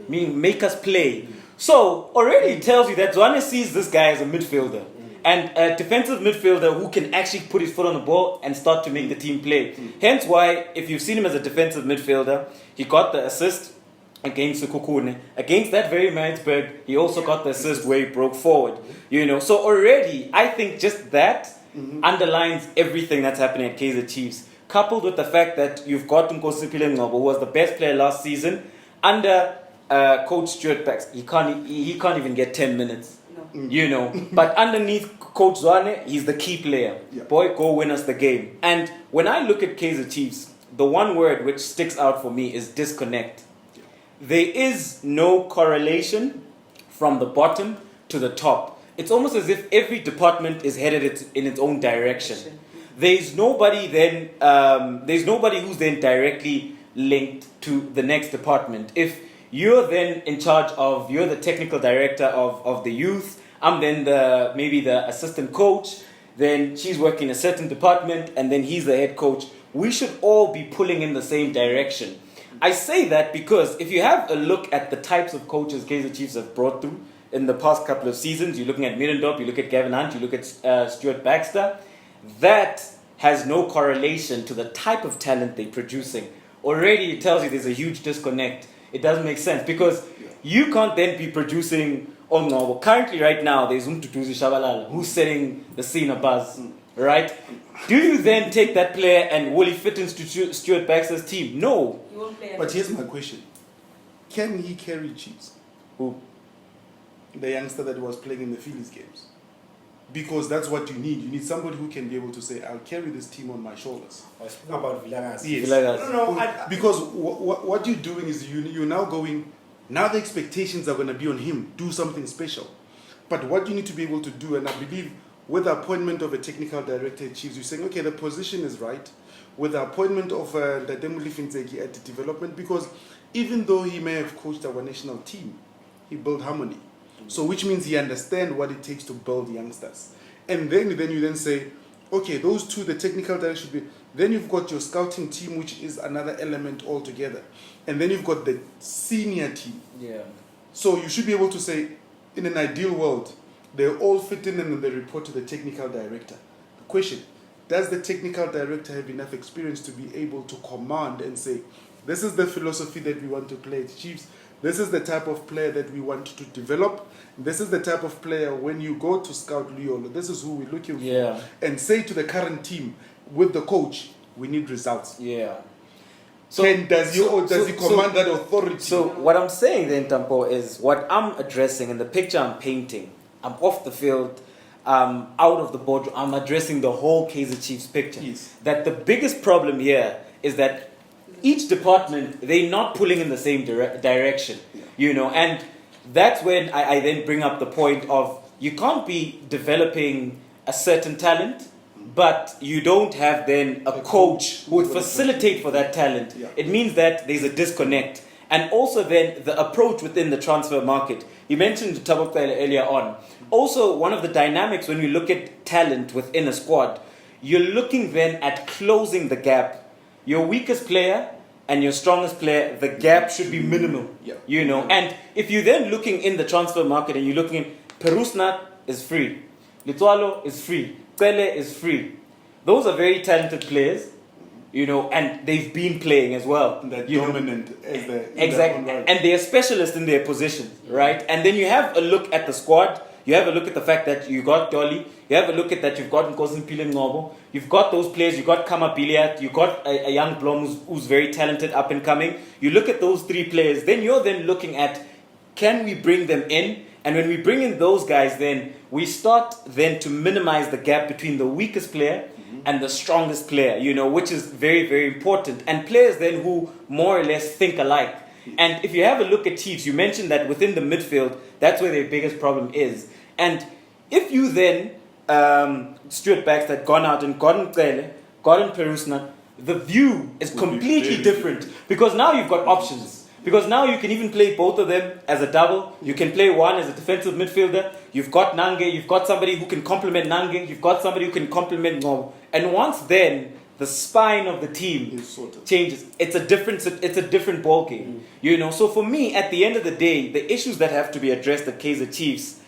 meaning make us play. So already it tells you that Zwane sees this guy as a midfielder. And a defensive midfielder who can actually put his foot on the ball and start to make the team play. Hence why, if you've seen him as a defensive midfielder, he got the assist against Sekhukhune. Against that very Maritzburg, he also got the assist where he broke forward. So already, I think just that underlines everything that's happening at Kaizer Chiefs. Coupled with the fact that you've got Nkosi Ngobo, who was the best player last season, under Coach Stuart Baxter. He can't even get 10 minutes. But underneath Coach Zwane, he's the key player. Boy, go win us the game. And when I look at Kaizer Chiefs, the one word which sticks out for me is disconnect. There is no correlation from the bottom to the top. It's almost as if every department is headed in its own direction. There's nobody who's then directly linked to the next department. If you're then in charge of, you're the technical director of the youth, I'm then maybe the assistant coach, then she's working in a certain department, and then he's the head coach. We should all be pulling in the same direction. I say that because if you have a look at the types of coaches Kaizer Chiefs have brought through in the past couple of seasons, you're looking at Middendorp, you look at Gavin Hunt, you look at Stuart Baxter, that has no correlation to the type of talent they're producing. Already it tells you there's a huge disconnect. It doesn't make sense because you can't then be producing currently right now there's Umtutuzi Shabalala who's setting the scene abuzz, right? Do you then take that player and will he fit into Stuart Baxter's team? No. You won't play. But here's my question. Can he carry Chiefs? Who? The youngster that was playing in the Phillies games. Because that's what you need. You need somebody who can be able to say, I'll carry this team on my shoulders. I was speaking about Villagas. Yes. No. Because what you're doing is you're now going, now the expectations are going to be on him. Do something special. But what you need to be able to do, and I believe with the appointment of a technical director at Chiefs, you're saying, okay, the position is right. With the appointment of the Demuli Finzeki at the development, because even though he may have coached our national team, he built harmony. So which means he understands what it takes to build youngsters. And then you say, okay, those two, the technical director should be, then you've got your scouting team, which is another element altogether. And then you've got the senior team. Yeah. So you should be able to say, in an ideal world, they all fit in and they report to the technical director. The question, does the technical director have enough experience to be able to command and say, this is the philosophy that we want to play at Chiefs, this is the type of player that we want to develop, this is the type of player when you go to scout Liolo, this is who we're looking for, and say to the current team with the coach, we need results. Yeah. Does he command that authority? So what I'm saying then, Tampo, is what I'm addressing and the picture I'm painting, I'm off the field, out of the boardroom, I'm addressing the whole Kaizer Chiefs picture. Yes. That the biggest problem here is that each department, they're not pulling in the same direction, and that's when I then bring up the point of you can't be developing a certain talent, but you don't have then a coach who would facilitate for that talent. Yeah. It means that there's a disconnect. And also then the approach within the transfer market. You mentioned Tabokta earlier on. Also, one of the dynamics when you look at talent within a squad, you're looking then at closing the gap. Your weakest player and your strongest player, the gap should be minimal. Yeah. And if you're then looking in the transfer market and you're looking in, Perusnat is free. Litualo is free. Pele is free. Those are very talented players, and they've been playing as well. They're dominant as exactly, and they are specialists in their position, right? And then you have a look at the squad. You have a look at the fact that you got Dolly. You have a look at that you've got Nkosi Ngobo. You've got those players. You've got Kama Biliat. You've got a young Blom who's very talented, up and coming. You look at those three players. Then you're then looking at, can we bring them in? And when we bring in those guys, then we start then to minimize the gap between the weakest player and the strongest player, which is very, very important. And players then who more or less think alike. And if you have a look at Chiefs, you mentioned that within the midfield, that's where their biggest problem is. And if you then, Stuart Baxter had gone out and gotten Pele, gotten Perusna, the view is completely different. Because now you've got options. Because now you can even play both of them as a double. You can play one as a defensive midfielder. You've got Nange. You've got somebody who can complement Nange. You've got somebody who can complement Ngobo. And once then, the spine of the team changes. It's a different ball game. You know. So for me, at the end of the day, the issues that have to be addressed at Kaizer Chiefs,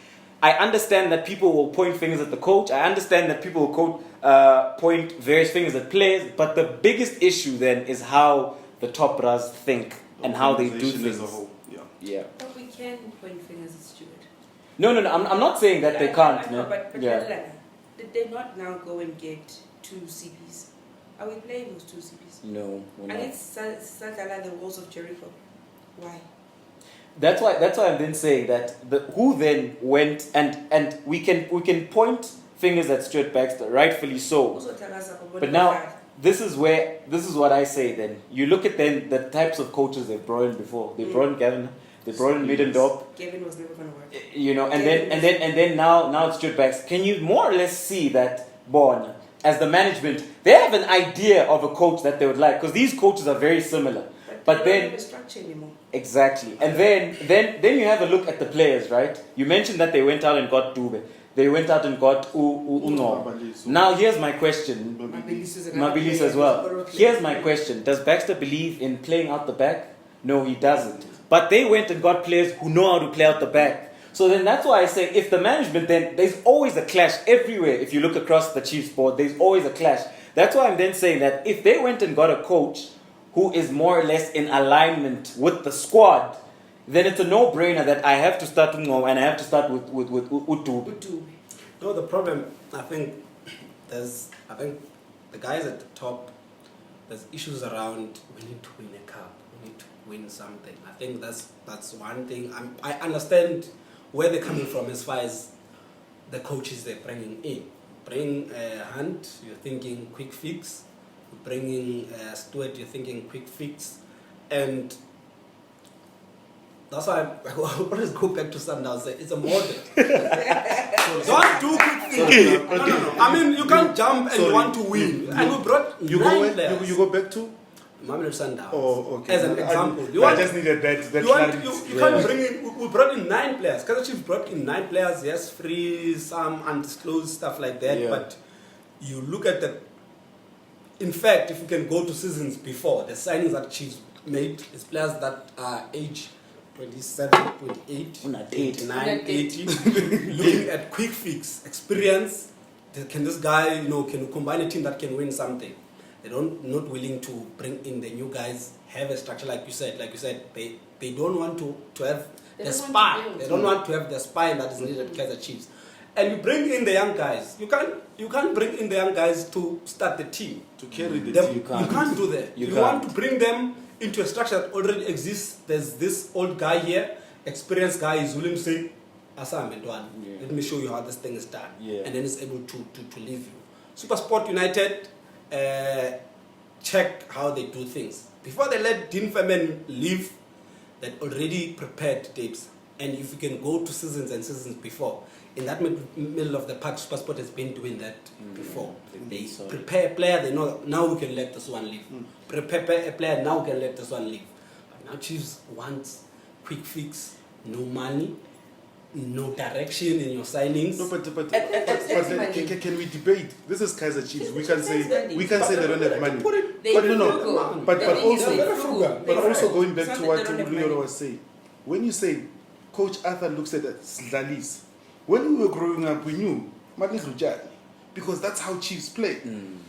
I understand that people will point fingers at the coach. I understand that people will point various fingers at players. But the biggest issue then is how the top brass think and how they do things. As a whole. Yeah. But we can point fingers at Stuart. No. I'm not saying that they can't. I know, No. but Yeah. did they not now go and get 2 CPs? Are we playing those 2 CPs? No. We're not. Against Santala, the walls of Jericho. Why? That's why I'm then saying that who then went and we can point fingers at Stuart Baxter, rightfully so. Also, Tagasa, But now this is what I say then. You look at then the types of coaches they've brought in before. They brought in Gavin, they brought in Middendorp. Gavin was never gonna work. You know, and then now it's Stuart Baxter. Can you more or less see that Born as the management, they have an idea of a coach that they would like, because these coaches are very similar. But they then don't have a structure anymore. exactly, and then you have a look at the players, right? You mentioned that they went out and got Dube. They went out and got Uno. Now here's my question. Mabilis as well. Here's my question. Does Baxter believe in playing out the back? No, he doesn't. But they went and got players who know how to play out the back. So then that's why I say if the management, then there's always a clash everywhere. If you look across the Chiefs board, there's always a clash. That's why I'm then saying that if they went and got a coach who is more or less in alignment with the squad, then it's a no-brainer that I have to start and I have to start with Utu. No, the problem, I think the guys at the top, there's issues around we need to win a cup, we need to win something. I think that's one thing. I understand where they're coming from as far as the coaches they're bringing in. Bring Hunt, you're thinking quick fix. Bringing Stuart, you're thinking quick fix. And that's why I always go back to Sundowns. It's a model. Don't do quick fix. No. I mean, you can't jump and want to win. And we brought you go back to Mamelodi Sundowns. Oh, okay. As an example. I just needed that. You can't bring in. We brought in 9 players. Kaizer Chiefs brought in 9 players. Yes, free, some undisclosed stuff like that. Yeah. But you look at the. In fact, if you can go to seasons before, the signings that Chiefs made is players that are age 27, 28, 29, 80. Looking at quick fix, experience. Can this guy, can you combine a team that can win something? They're not willing to bring in the new guys, have a structure like you said. They don't want to have the spine. They don't want to have the spine that is needed at Kaizer Chiefs. And you bring in the young guys. You can't bring in the young guys to start the team. To carry the team. You can't do that. You want to bring them into a structure that already exists. There's this old guy here, experienced guy, is willing to say, Asam and one. Let me show you how this thing is done. Yeah. And then it's able to leave you. Supersport United, check how they do things. Before they let Dean Femen leave, they'd already prepared tapes. And if you can go to seasons and seasons before, in that middle of the park, Supersport has been doing that before. They prepare a player, they know now we can let this one leave. Prepare a player, now we can let this one leave. But now Chiefs wants quick fix, no money, no direction in your signings. No, but can we debate? This is Kaizer Chiefs. We can say they don't have money. But also going back to what Leo was saying, when you say Coach Arthur looks at Slalis, when we were growing up, we knew because that's how Chiefs play.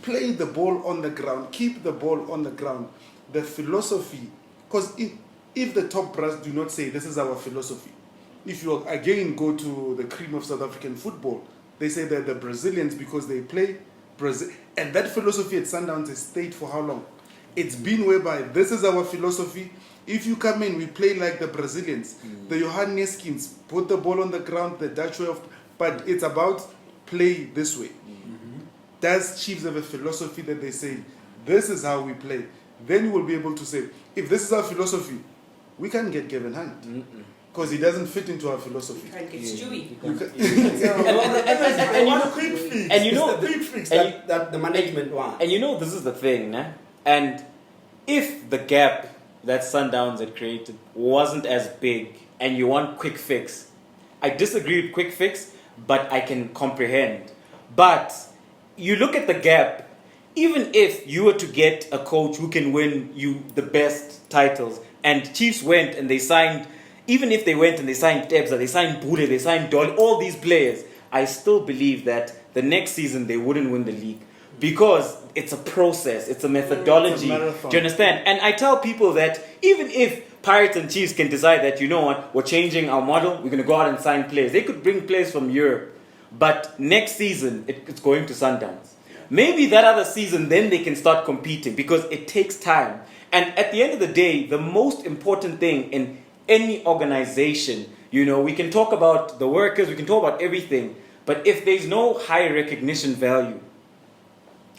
Play the ball on the ground, keep the ball on the ground. The philosophy, because if the top brass do not say this is our philosophy, if you again go to the cream of South African football, they say that the Brazilians, because they play Brazil, and that philosophy at Sundowns has stayed for how long? It's been whereby this is our philosophy. If you come in, we play like the Brazilians, the Johanneskins, put the ball on the ground, the Dutch way of, but it's about play this way. Does Chiefs have a philosophy that they say, this is how we play? Then you will be able to say, if this is our philosophy, we can't get Kevin Hunt. Because he doesn't fit into our philosophy. You can't get Stewie. And you know, the quick fix that the management wants. And you know, this is the thing, nah? And if the gap that Sundowns had created wasn't as big and you want quick fix. I disagree with quick fix, but I can comprehend. But you look at the gap, even if you were to get a coach who can win you the best titles, and Chiefs went and they signed, even if they went and they signed Tebza, they signed Bude, they signed Dolly, all these players, I still believe that the next season they wouldn't win the league. Because it's a process, it's a methodology. It's a marathon. Do you understand? And I tell people that even if Pirates and Chiefs can decide that, you know what, we're changing our model, we're going to go out and sign players. They could bring players from Europe. But next season, it's going to Sundowns. Maybe that other season, then they can start competing because it takes time. And at the end of the day, the most important thing in any organization, you know, we can talk about the workers, we can talk about everything. But if there's no high recognition value,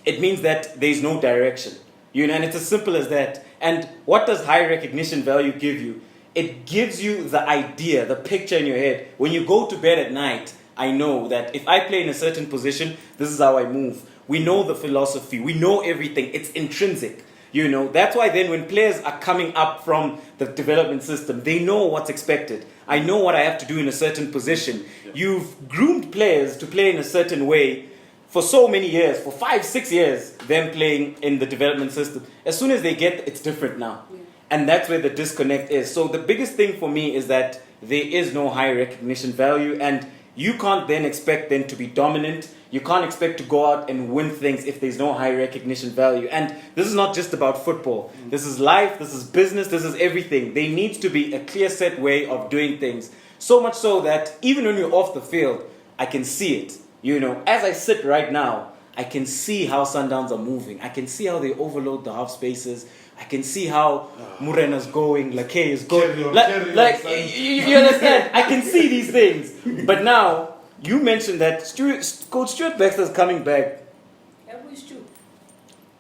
it means that there's no direction. You know, and it's as simple as that. And what does high recognition value give you? It gives you the idea, the picture in your head. When you go to bed at night, I know that if I play in a certain position, this is how I move. We know the philosophy. We know everything. It's intrinsic. You know, that's why then when players are coming up from the development system, they know what's expected. I know what I have to do in a certain position. You've groomed players to play in a certain way for so many years, for 5-6 years, them playing in the development system. As soon as they get, it's different now. Yeah. And that's where the disconnect is. So the biggest thing for me is that there is no high recognition value, and you can't then expect them to be dominant. You can't expect to go out and win things if there's no high recognition value. And this is not just about football. This is life, this is business, this is everything. There needs to be a clear set way of doing things. So much so that even when you're off the field, I can see it. You know, as I sit right now, I can see how Sundowns are moving. I can see how they overload the half spaces. I can see how Murena's going, Lake is going. You understand? I can see these things. But now, you mentioned that Coach Stuart Baxter's coming back.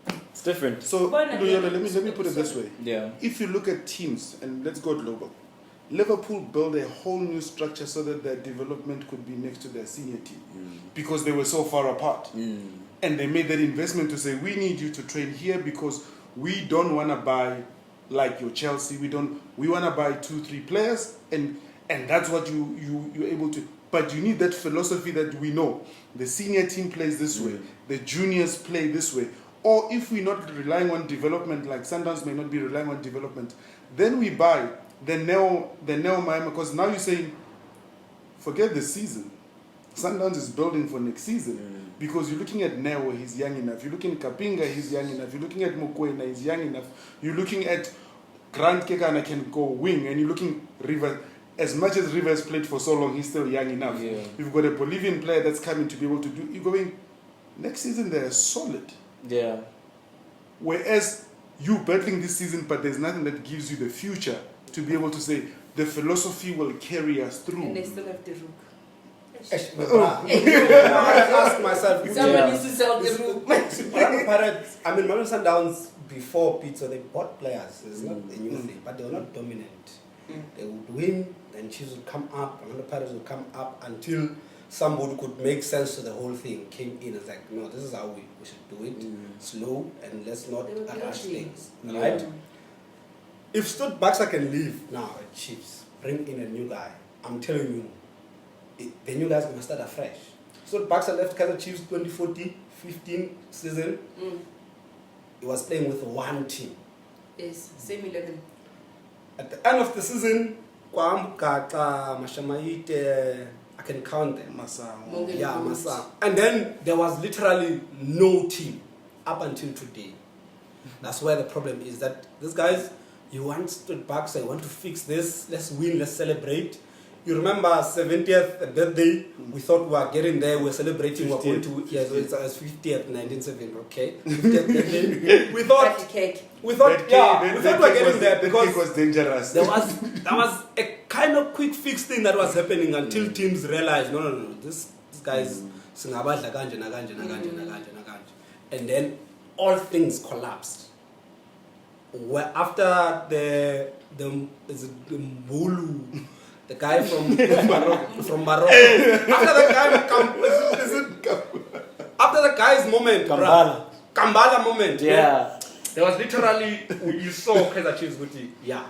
It's different. So, let me put it this way. Yeah. If you look at teams, and let's go global, Liverpool built a whole new structure so that their development could be next to their senior team because they were so far apart. And they made that investment to say, we need you to train here because we don't want to buy like your Chelsea. We want to buy 2-3 players and that's what you're able to. But you need that philosophy that we know. The senior team plays this way. The juniors play this way. Or if we're not relying on development, like Sundowns may not be relying on development, then we buy the Neo Miami, because now you're saying, forget the season. Sundowns is building for next season because you're looking at Neo, he's young enough. You're looking at Kapinga, he's young enough. You're looking at Mokwena, he's young enough. You're looking at Grant Kekana can go wing, and you're looking River. As much as River has played for so long, he's still young enough. Yeah. You've got a Bolivian player that's coming to be able to do. You're going next season. They're solid. Yeah. Whereas you battling this season, but there's nothing that gives you the future to be able to say the philosophy will carry us through. And they still have the rook. I ask myself, someone needs to sell the rook. I mean, Mamelodi Sundowns before Pizza, they bought players. It's not a new thing, but they were not dominant. They would win, then Chiefs would come up, and the Pirates would come up until somebody could make sense to the whole thing. Came in and was like, no, this is how we should do it. Slow, and let's not rush things. Right? If Stuart Baxter can leave now at Chiefs, bring in a new guy, I'm telling you, the new guy's going to start afresh. Stuart Baxter left Kaizer Chiefs 2014-15 season. He was playing with one team. Yes, same 11. At the end of the season, Kwamkata, Mashamaite, I can count them. Masa. And then there was literally no team up until today. That's where the problem is, that these guys, you want to back, so you want to fix this, let's win, let's celebrate. You remember 70th birthday, we thought we were getting there, we were celebrating, we were going to, yes, it was 50th, 1970, okay? 50th birthday. We thought we were getting there because it was dangerous. There was a kind of quick fix thing that was happening until teams realized, no, this guys, and then all things collapsed. Where after the Mbulu, the guy from Morocco, after the guy's moment, Kambala moment, yeah. There was literally, you saw Kaizer Chiefs with it. Yeah,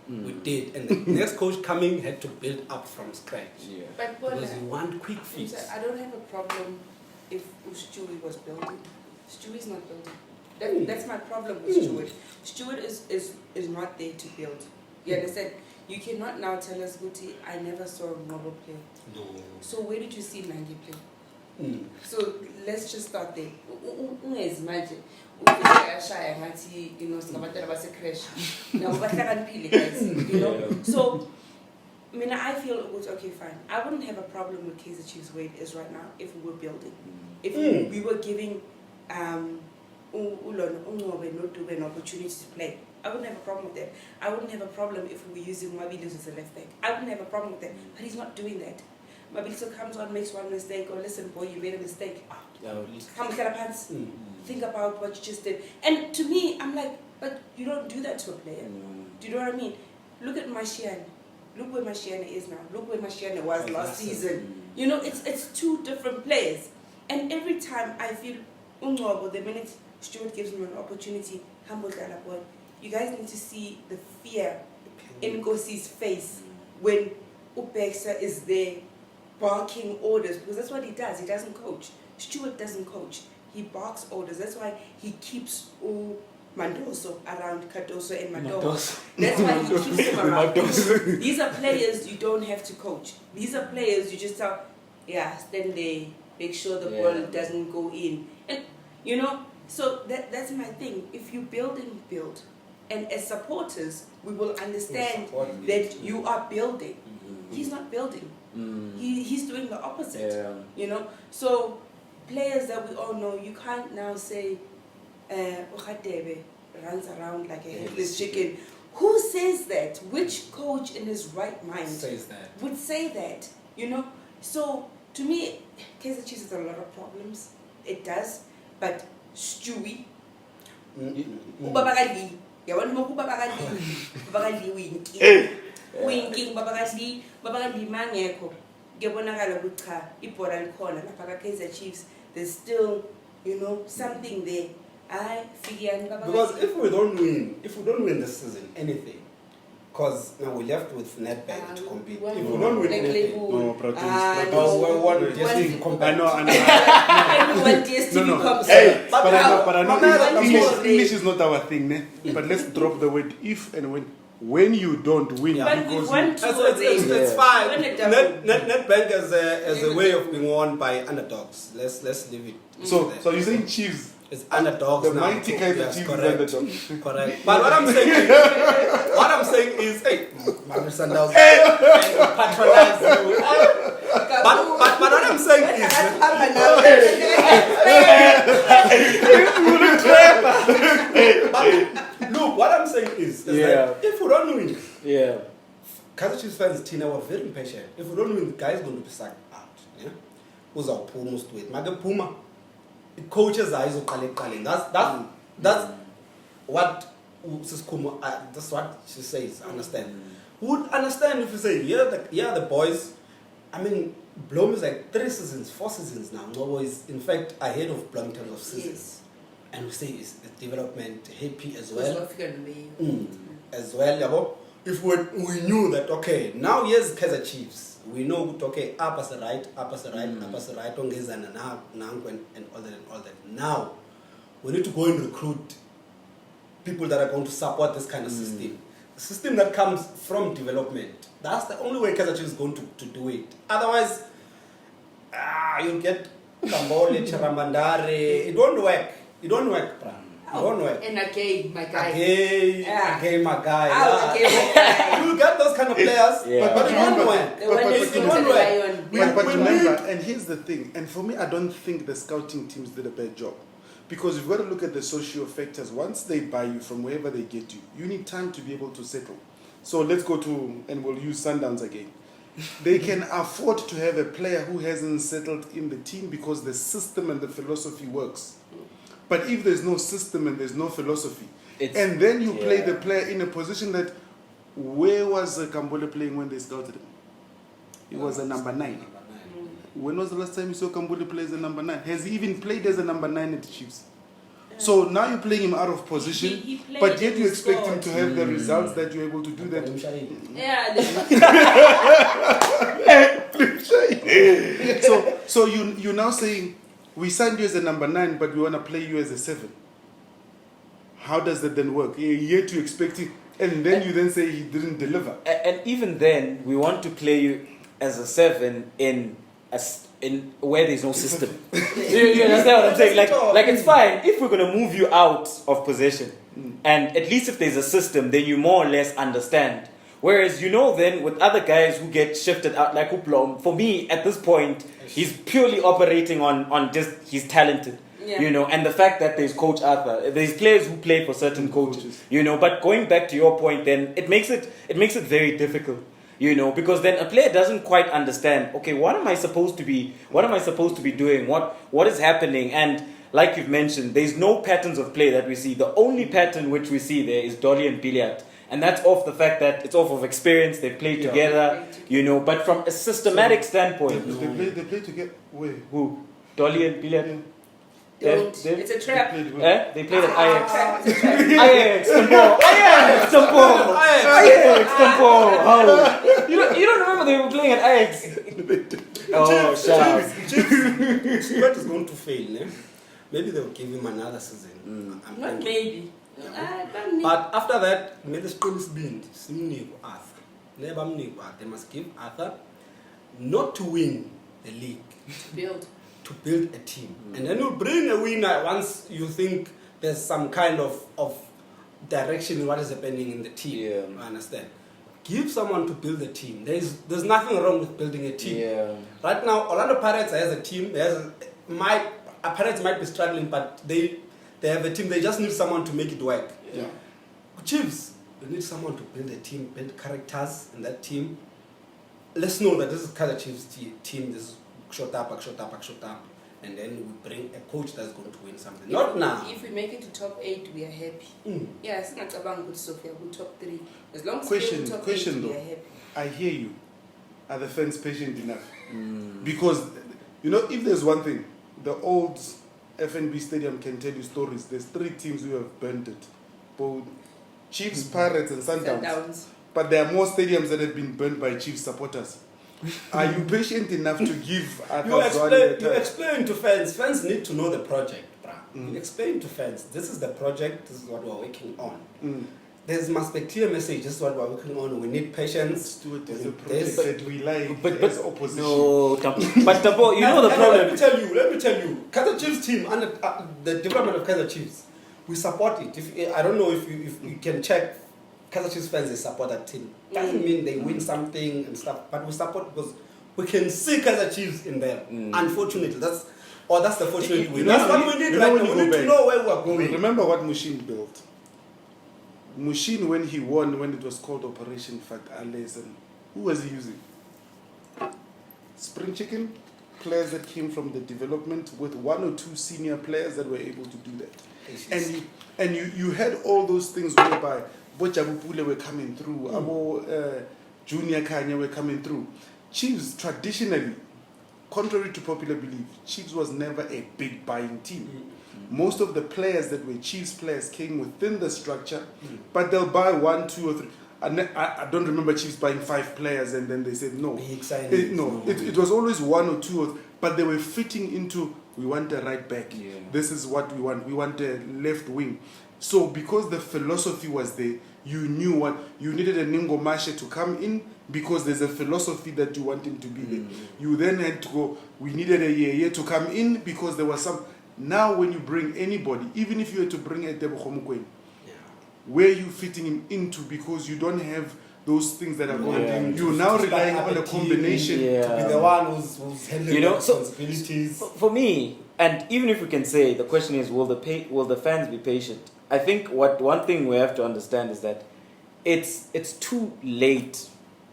we did. And the next coach coming had to build up from scratch. Yeah. But Because you want quick fix. I don't have a problem if Stewie was building. Stewie's not building. That's my problem with Stewart. Stewart is not there to build. You understand? You cannot now tell us, Guti, I never saw a mobile play. No. So where did you see Nangi play? So let's just start there. Imagine. You know, so I feel it was okay, fine. I wouldn't have a problem with Kaizer Chiefs where it is right now if we were building. If we were giving an opportunity to play. I wouldn't have a problem with that. I wouldn't have a problem if we were using Mabilus as a left back. I wouldn't have a problem with that. But he's not doing that. Mabilus comes on, makes one mistake, or listen, boy, you made a mistake. Come get a pants. Think about what you just did. And to me, I'm like, but you don't do that to a player. Do you know what I mean? Look at Mashiane. Look where Mashiane is now. Look where Mashiane was last season. You know, it's two different players. And every time I feel the minute Stuart gives him an opportunity, humble that boy. You guys need to see the fear in Nkosi's face when Upexa is there barking orders, because that's what he does. He doesn't coach. Stuart doesn't coach. He barks orders. That's why he keeps Mandoso around Cardoso and Mandoso. That's why he keeps them around. These are players you don't have to coach. These are players you just tell, stand there, make sure the ball doesn't go in. And, you know, so that's my thing. If you build and build, and as supporters, we will understand that you are building. He's not building. He's doing the opposite. You know, so players that we all know, you can't now say Ukhatebe runs around like a headless chicken. Who says that? Which coach in his right mind would say that? You know, so to me, Kaizer Chiefs has a lot of problems. It does, but Stewie, winking babakali mangekho ngiyabonakala ukuthi cha ibhola likhona lapha ka Kaizer Chiefs. There's still, you know, something there. Because if we don't win this season anything, because now we're left with Nedbank to compete. If we don't win anything, English is not our thing, ne? But let's drop the word if and when. When you don't win, but because it's fine. Nedbank as a way of being won by underdogs. Let's leave it. So you're saying Chiefs? It's underdogs. The now. Mighty Kaizer Chiefs underdogs. Correct. But what I'm saying is, hey, Mamelodi Sundowns patronize you. But what I'm saying is, look, what I'm saying is that if we don't win, Kaizer Chiefs fans, Tina, were very impatient. If we don't win, the guy is going to be sacked out. Yeah, who's our Puma to it? Maga Puma. It coaches eyes of Kale. That's what that's what she says. Understand? Who would understand if you say the boys? I mean, Blom is like 3 seasons, 4 seasons now. Nobo is in fact ahead of Blom in terms of seasons. Yes. And we say it's development happy as well. As well, yeah. If we knew that, okay, now here's Kaizer Chiefs. We know, okay, up as a right, up as a right, up as a right, and all that. Now, we need to go and recruit people that are going to support this kind of system. A system that comes from development. That's the only way Kaizer Chiefs is going to do it. Otherwise, you'll get Kambole, Charamandare. It won't work. It don't work, Bram. It won't work. And again, my guy. Again, my guy. You'll get those kind of players, but it won't work. But remember, and here's the thing, and for me, I don't think the scouting teams did a bad job. Because you've got to look at the socio factors. Once they buy you from wherever they get you, you need time to be able to settle. So let's go to, and we'll use Sundowns again. They can afford to have a player who hasn't settled in the team because the system and the philosophy works. But if there's no system and there's no philosophy, and then you play the player in a position that, where was Kambole playing when they scouted him? He was a number 9. When was the last time you saw Kambole play as a number 9? Has he even played as a number 9 at the Chiefs? So now you're playing him out of position, He played but yet and you he expect him scored. to have the results that you're able to do that. Yeah, So you're now saying we signed you as a number 9, but we want to play you as a 7. How does that then work? Yet you expect it, and then you then say he didn't deliver. And even then, we want to play you as a 7 in where there's no system. you understand what I'm saying? Like it's fine if we're gonna move you out of possession, and at least if there's a system, then you more or less understand. Whereas then with other guys who get shifted out, like Uplom, for me at this point, he's purely operating on just he's talented. Yeah. And the fact that there's Coach Arthur, there's players who play for certain coaches. But going back to your point, then it makes it very difficult. Because then a player doesn't quite understand, okay, what am I supposed to be doing? What is happening? And like you've mentioned, there's no patterns of play that we see. The only pattern which we see there is Dolly and Billiard. And that's off the fact that it's off of experience, they play together, but from a systematic standpoint. They play together. Where? Who? Dolly and Billiard? Don't. It's a trap. They played at Ajax. It's a trap. Ajax, Tampo. Oh. You don't remember they were playing at Ajax? Oh, shout. Chiefs is going to fail. Maybe they'll give him another season. Not maybe. But after that, maybe Spurs been Arthur. Never They must give Arthur not to win the league, to build a team. And then you bring a winner once you think there's some kind of direction in what is happening in the team. Yeah. I understand. Give someone to build a team. There's nothing wrong with building a team. Yeah. Right now, Orlando Pirates has a team. Pirates might be struggling, but they have a team. They just need someone to make it work. Yeah. Chiefs, you need someone to build a team, build characters in that team. Let's know that this is Kaizer Chiefs team. This is shot up, and then we bring a coach that's going to win something. Not now. If we make it to top 8, we are happy. Yeah, it's not about good Sophia, good top 3. As long as we get to top 8, we are happy. I hear you. Are the fans patient enough? Because, if there's one thing, the old FNB Stadium can tell you stories. There's 3 teams who have burnt it. Both Chiefs, Pirates, and Sundowns. But there are more stadiums that have been burnt by Chiefs supporters. Are you patient enough to give you explain to fans. Fans need to know the project, bruh. You explain to fans, this is the project, this is what we're working on. There must be a clear message, this is what we're working on. We need patience. There's a project that we like as opposition. No, but Tampo, the problem. Let me tell you. Kaizer Chiefs team and the development of Kaizer Chiefs, we support it. I don't know if you can check. Kaizer Chiefs fans, they support that team. Doesn't mean they win something and stuff, but we support because we can see Kaizer Chiefs in there. Unfortunately, that's the fortunate way. That's what we need. We need to know where we are going. Remember what Mushin built. Mushin, when he won, when it was called Operation Fat Ales, and who was he using? Spring Chicken, players that came from the development with 1 or 2 senior players that were able to do that. And you had all those things whereby Bojabu Pule were coming through, Junior Kanye were coming through. Chiefs, traditionally, contrary to popular belief, Chiefs was never a big buying team. Most of the players that were Chiefs players came within the structure, but they'll buy 1, 2, or 3. I don't remember Chiefs buying 5 players and then they said no. It was always 1 or 2, but they were fitting into, we want a right back. Yeah. This is what we want. We want a left wing. So because the philosophy was there, you knew what you needed. A Ningo Mashe to come in because there's a philosophy that you want him to be there. You then had to go, we needed a Yeye to come in because there was some. Now when you bring anybody, even if you had to bring a Tebo Khomukweni, where are you fitting him into, because you don't have those things that are going on. You're now relying on a combination to be the one who's handling the responsibilities. For me, and even if we can say, the question is, will the fans be patient? I think one thing we have to understand is that it's too late.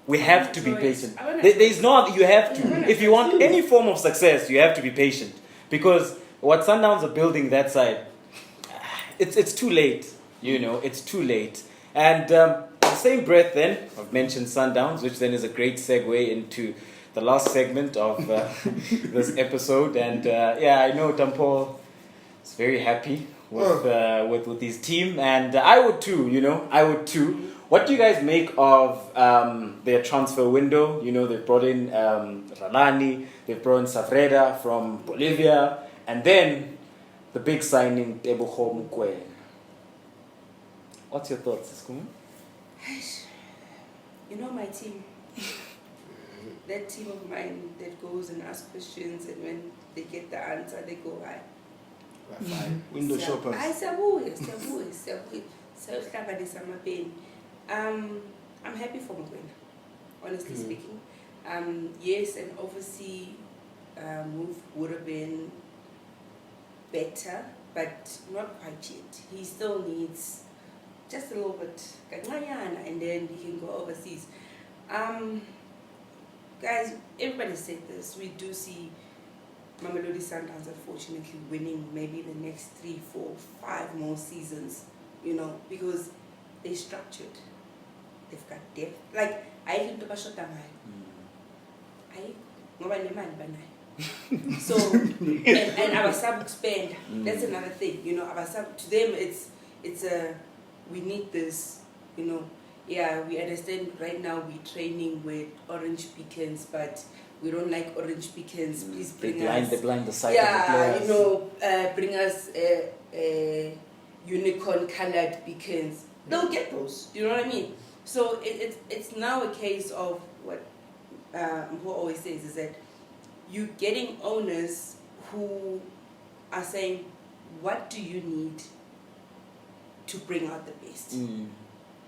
We have to be patient. There's not, you have to. If you want any form of success, you have to be patient. Because what Sundowns are building that side, it's too late. It's too late. And the same breath then, I've mentioned Sundowns, which then is a great segue into the last segment of this episode. And I know Tampo, He's very happy with his team, and I would too. I would too. What do you guys make of their transfer window? They've brought in Ralani, they've brought in Savreda from Bolivia, and then the big signing, Tebogo Mokoena. What's your thoughts, Siskuma? My team. That team of mine that goes and asks questions, and when they get the answer, they go, "Hi." Window shoppers. I'm happy for Mokoena, honestly speaking. Yes, an overseas move would have been better, but not quite yet. He still needs just a little bit, and then he can go overseas. Guys, everybody said this. We do see Mamelodi Sundowns, unfortunately, winning maybe the next 3, 4, 5 more seasons, because they're structured. They've got depth. Like, I think to so, and our sub expand. That's another thing, our sub, to them, it's a, we need this, Yeah, we understand right now we're training with orange beacons, but we don't like orange beacons. Please bring us. They blind the sight of the players. Bring us unicorn colored beacons. They'll get those. You know what I mean? So it's now a case of what who always says is that you getting owners who are saying, what do you need to bring out the best?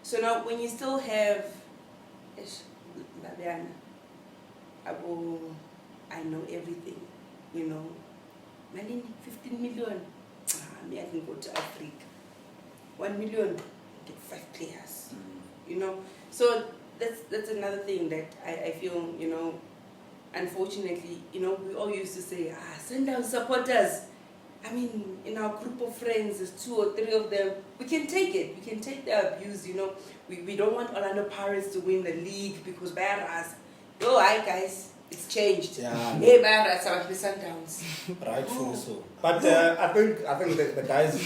So now when you still have Labiana, I know everything, Malini, 15 million, I can go to Africa. 1 million, get 5 players, So that's another thing that I feel, unfortunately, we all used to say, Sundown supporters. I mean, in our group of friends, there's 2 or 3 of them. We can take it. We can take the abuse, We don't want Orlando Pirates to win the league because Barras. Oh, hi guys, it's changed. Yeah. Hey, Barras, our Sundowns. Rightfully so. But I think the guys,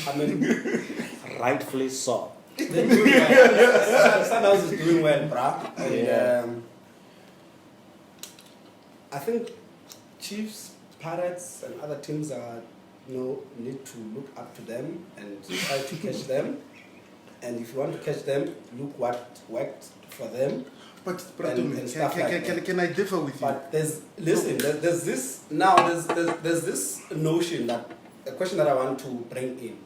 Rightfully so. they're doing well. Sundowns is doing well, bruh. And I think Chiefs, Pirates, and other teams are, need to look up to them and try to catch them. And if you want to catch them, look what worked for them. But and stuff like that. can I differ with you? But there's this notion that the question that I want to bring in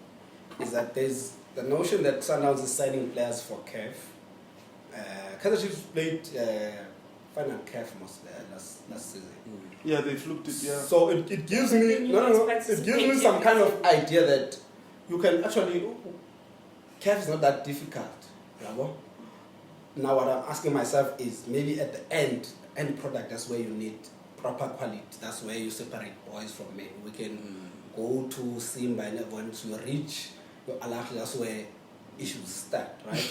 is that there's the notion that Sundowns is signing players for CAF. Kaizer Chiefs played final CAF last season. Yeah, they flipped it. Yeah. So it gives me it gives me some kind of idea that you can actually CAF is not that difficult. Now what I'm asking myself is maybe at the end product, that's where you need proper quality. That's where you separate boys from men. We can go to Simba and once you reach your Alak, that's where issues start, right?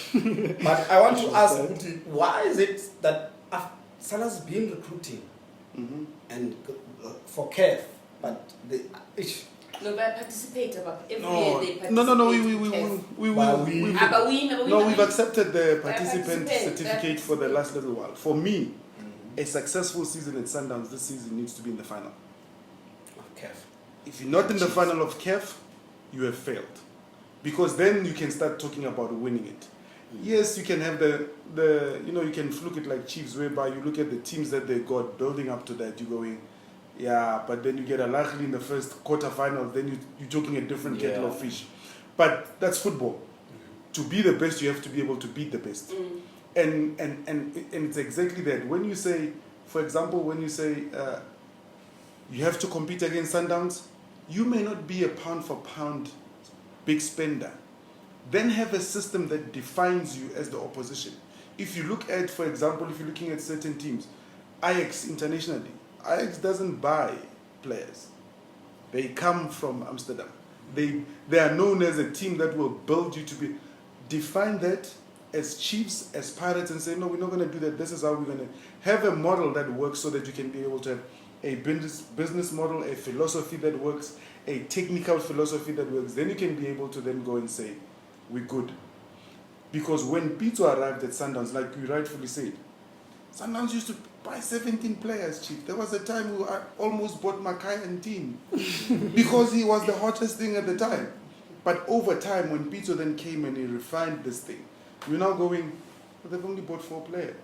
But I want to ask, why is it that Salah's been recruiting and for CAF, but the issue? No, but participate about every year they participate. No, we've accepted the participant certificate for the last little while. For me, a successful season at Sundowns this season needs to be in the final. Of CAF. If you're not in the final of CAF, you have failed. Because then you can start talking about winning it. Yes, you can have you can look at like Chiefs, whereby you look at the teams that they got building up to that, you're going, yeah, but then you get a likely in the first quarterfinals, then you're talking a different kettle of fish. But that's football. To be the best, you have to be able to beat the best. And it's exactly that. When you say, for example, you have to compete against Sundowns, you may not be a pound for pound big spender. Then have a system that defines you as the opposition. If you look at, for example, if you're looking at certain teams, Ajax internationally, Ajax doesn't buy players. They come from Amsterdam. They are known as a team that will build you to be. Define that as Chiefs, as Pirates, and say, no, we're not going to do that. This is how we're going to have a model that works so that you can be able to have a business model, a philosophy that works, a technical philosophy that works, then you can be able to then go and say, we're good. Because when Pito arrived at Sundowns, like you rightfully said, Sundowns used to buy 17 players, Chief. There was a time I almost bought Makai and team because he was the hottest thing at the time. But over time, when Pito then came and he refined this thing, we're now going, but they've only bought 4 players.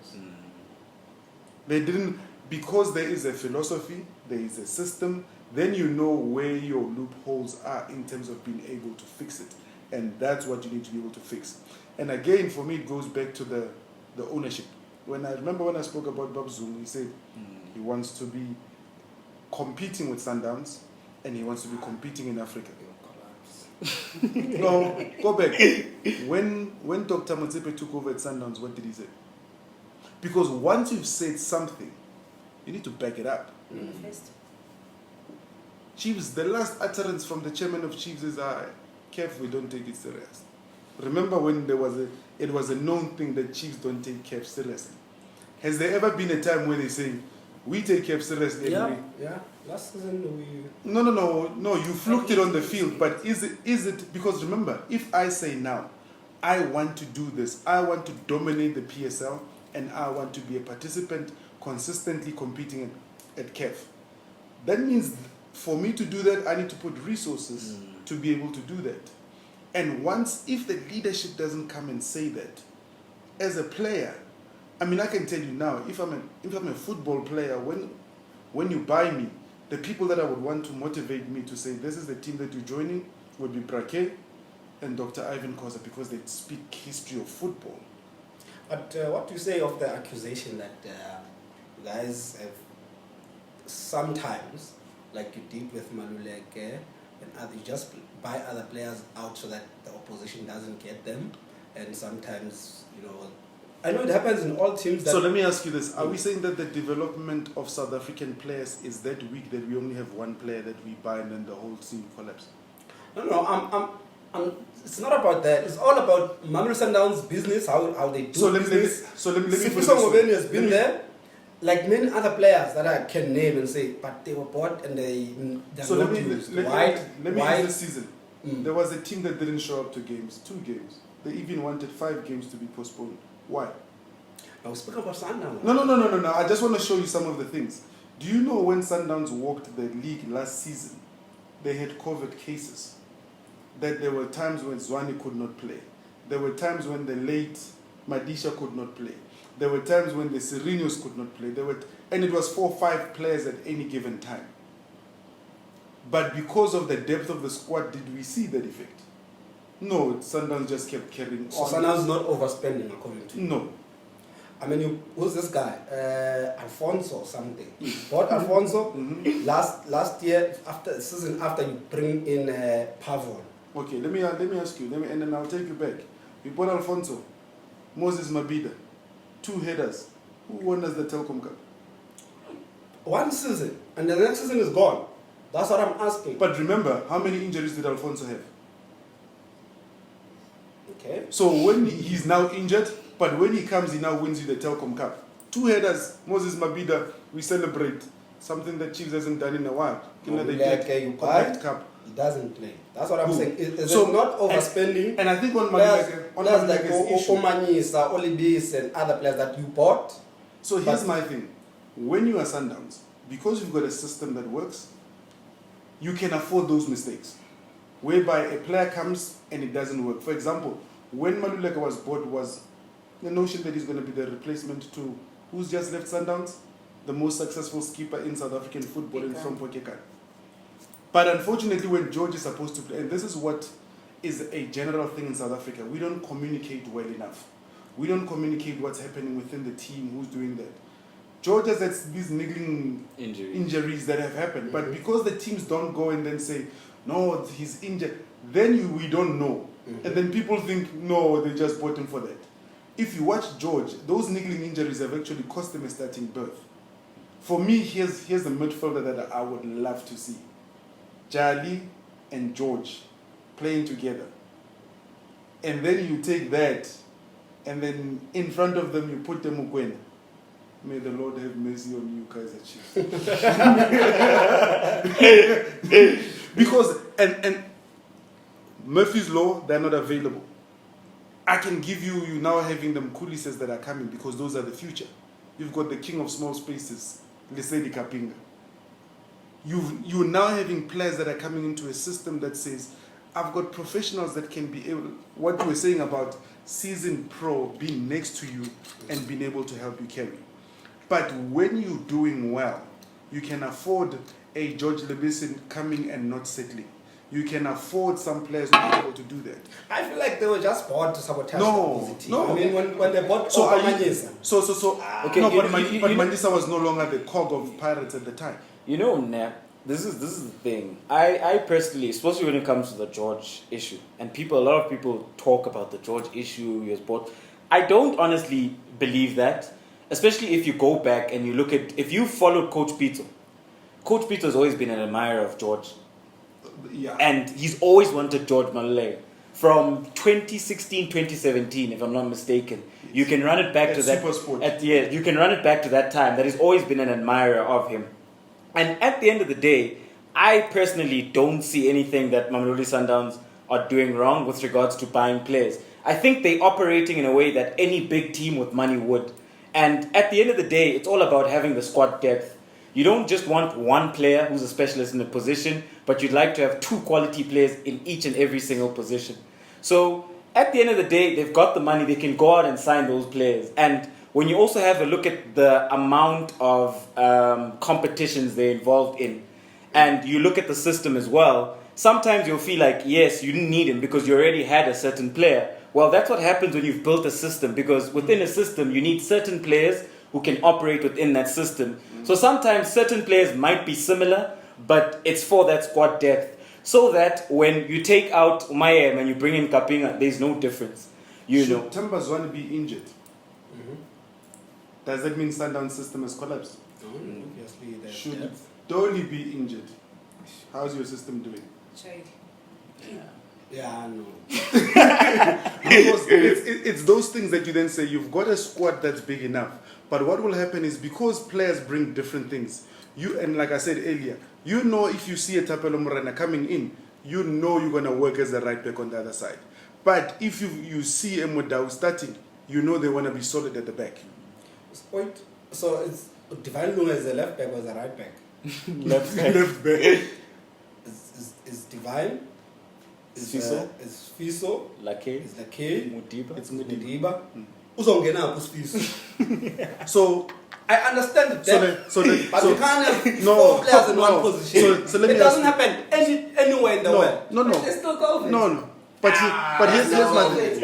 They didn't, because there is a philosophy, there is a system, then you know where your loopholes are in terms of being able to fix it. And that's what you need to be able to fix. And again, for me, it goes back to the ownership. When I spoke about Bob Zoom, he said he wants to be competing with Sundowns and he wants to be competing in Africa. No, go back. When Dr. Motsepe took over at Sundowns, what did he say? Because once you've said something, you need to back it up. Chiefs, the last utterance from the chairman of Chiefs is, Kev, we don't take it serious. Remember when it was a known thing that Chiefs don't take Kev seriously. Has there ever been a time where they say, we take Kev seriously? Yeah. Last season we... No, you fluked it on the field, but is it, because remember, if I say now, I want to do this, I want to dominate the PSL, and I want to be a participant consistently competing at KEF, that means for me to do that, I need to put resources to be able to do that. And if the leadership doesn't come and say that, as a player, I mean, I can tell you now, if I'm a football player, when you buy me, the people that I would want to motivate me to say, this is the team that you're joining, would be Braque and Dr. Ivan Koza, because they speak history of football. But what do you say of the accusation that guys have sometimes, like you did with Maluleke, and you just buy other players out so that the opposition doesn't get them, and sometimes, I know it happens in all teams. So let me ask you this. Are we saying that the development of South African players is that weak that we only have one player that we buy and then the whole team collapses? No, it's not about that. It's all about Mamelodi Sundowns business, how they do business. Let me Sifiso Ngobeni has been there, like many other players that I can name and say, but they were bought and they're so not let me used. let me use this season. There was a team that didn't show up to games, 2 games. They even wanted 5 games to be postponed. Why? I was speaking about Sundowns. No. I just want to show you some of the things. Do you know when Sundowns walked the league last season, they had COVID cases? That there were times when Zwane could not play. There were times when the late Madisha could not play. There were times when the Serenios could not play. And it was 4 or 5 players at any given time. But because of the depth of the squad, did we see that effect? No, Sundowns just kept carrying on. So Sundowns not overspending, according to you? No. I mean, who's this guy? Alfonso something. Bought Alfonso last year, after the season after you bring in Pavon. Okay, let me ask you, and then I'll take you back. We bought Alfonso, Moses Mabida, 2 headers. Who won us the Telkom Cup? 1 season, and the next season is gone. That's what I'm asking. But remember, how many injuries did Alfonso have? Okay. So when he's now injured, but when he comes, he now wins you the Telkom Cup. 2 headers, Moses Mabida, we celebrate. Something that Chiefs hasn't done in a while. Compact Cup. He doesn't play. That's what I'm saying. Is so it not overspending? And I think on players like Omanyisa, Olibis, and other players that you bought. So here's my thing. When you are Sundowns, because you've got a system that works, you can afford those mistakes. Whereby a player comes and it doesn't work. For example, when Maluleke was bought, was the notion that he's going to be the replacement to who's just left Sundowns? The most successful skipper in South African football in From Pokekan. But unfortunately, when George is supposed to play, and this is what is a general thing in South Africa, we don't communicate well enough. We don't communicate what's happening within the team, who's doing that. George has these niggling injuries that have happened. But because the teams don't go and then say, no, he's injured, then we don't know. And then people think, no, they just bought him for that. If you watch George, those niggling injuries have actually cost him a starting berth. For me, here's the midfielder that I would love to see. Jali and George playing together. And then you take that, and then in front of them you put the Mukwena. May the Lord have mercy on you, Kaizer Chiefs. Because, and Murphy's Law, they're not available. I can give you now having them coulisses that are coming because those are the future. You've got the king of small spaces, Lesedi Kapinga. You're now having players that are coming into a system that says, I've got professionals that can be able, what you were saying about seasoned pro being next to you and being able to help you carry. But when you're doing well, you can afford a George Lebison coming and not settling. You can afford some players who are able to do that. I feel like they were just bought to sabotage No, the opposite no. team. I mean, when they bought So Manyesa. Okay, no, you- but you- Mandisa was no longer the cog of Pirates at the time. You know, Nap, this is the thing. I personally, especially when it comes to the George issue, and a lot of people talk about the George issue, he was bought. I don't honestly believe that, especially if you go back and you look at, if you followed Coach Pito has always been an admirer of George. Yeah. And he's always wanted George Maluleke. From 2016, 2017, if I'm not mistaken. You can run it back At to that. Supersport. You can run it back to that time. That he's always been an admirer of him. And at the end of the day, I personally don't see anything that Mamelodi Sundowns are doing wrong with regards to buying players. I think they're operating in a way that any big team with money would. And at the end of the day, it's all about having the squad depth. You don't just want one player who's a specialist in a position, but you'd like to have two quality players in each and every single position. So at the end of the day, they've got the money, they can go out and sign those players. And when you also have a look at the amount of competitions they're involved in, and you look at the system as well, sometimes you'll feel like, yes, you didn't need him because you already had a certain player. Well, that's what happens when you've built a system, because within a system, you need certain players who can operate within that system. So sometimes certain players might be similar, but it's for that squad depth. So that when you take out Umayem and you bring in Kapinga, there's no difference. You know. Should Tambazwane be injured? Does that mean Sundown system has collapsed? Obviously, there's Should depth. Dolly be injured? How's your system doing? Shade. Yeah, I know. Because it's those things that you then say, you've got a squad that's big enough. But what will happen is, because players bring different things, and like I said earlier, you know, if you see a Tapelo Morena coming in, you know you're going to work as a right back on the other side. But if you see a Modau starting, you know they want to be solid at the back. Wait, so it's Divine Lunga is a left back or is a right back? Left back. Left back. Is Divine? Is Fiso? Is Fiso? Lake, Is Lake? Mudiba. It's Mudiba. Uzongena Fiso. So I understand that. So but you can't have no, four players in no. one position. So let it me doesn't ask happen anywhere in the world. No. It's still COVID. No. But here's my thing.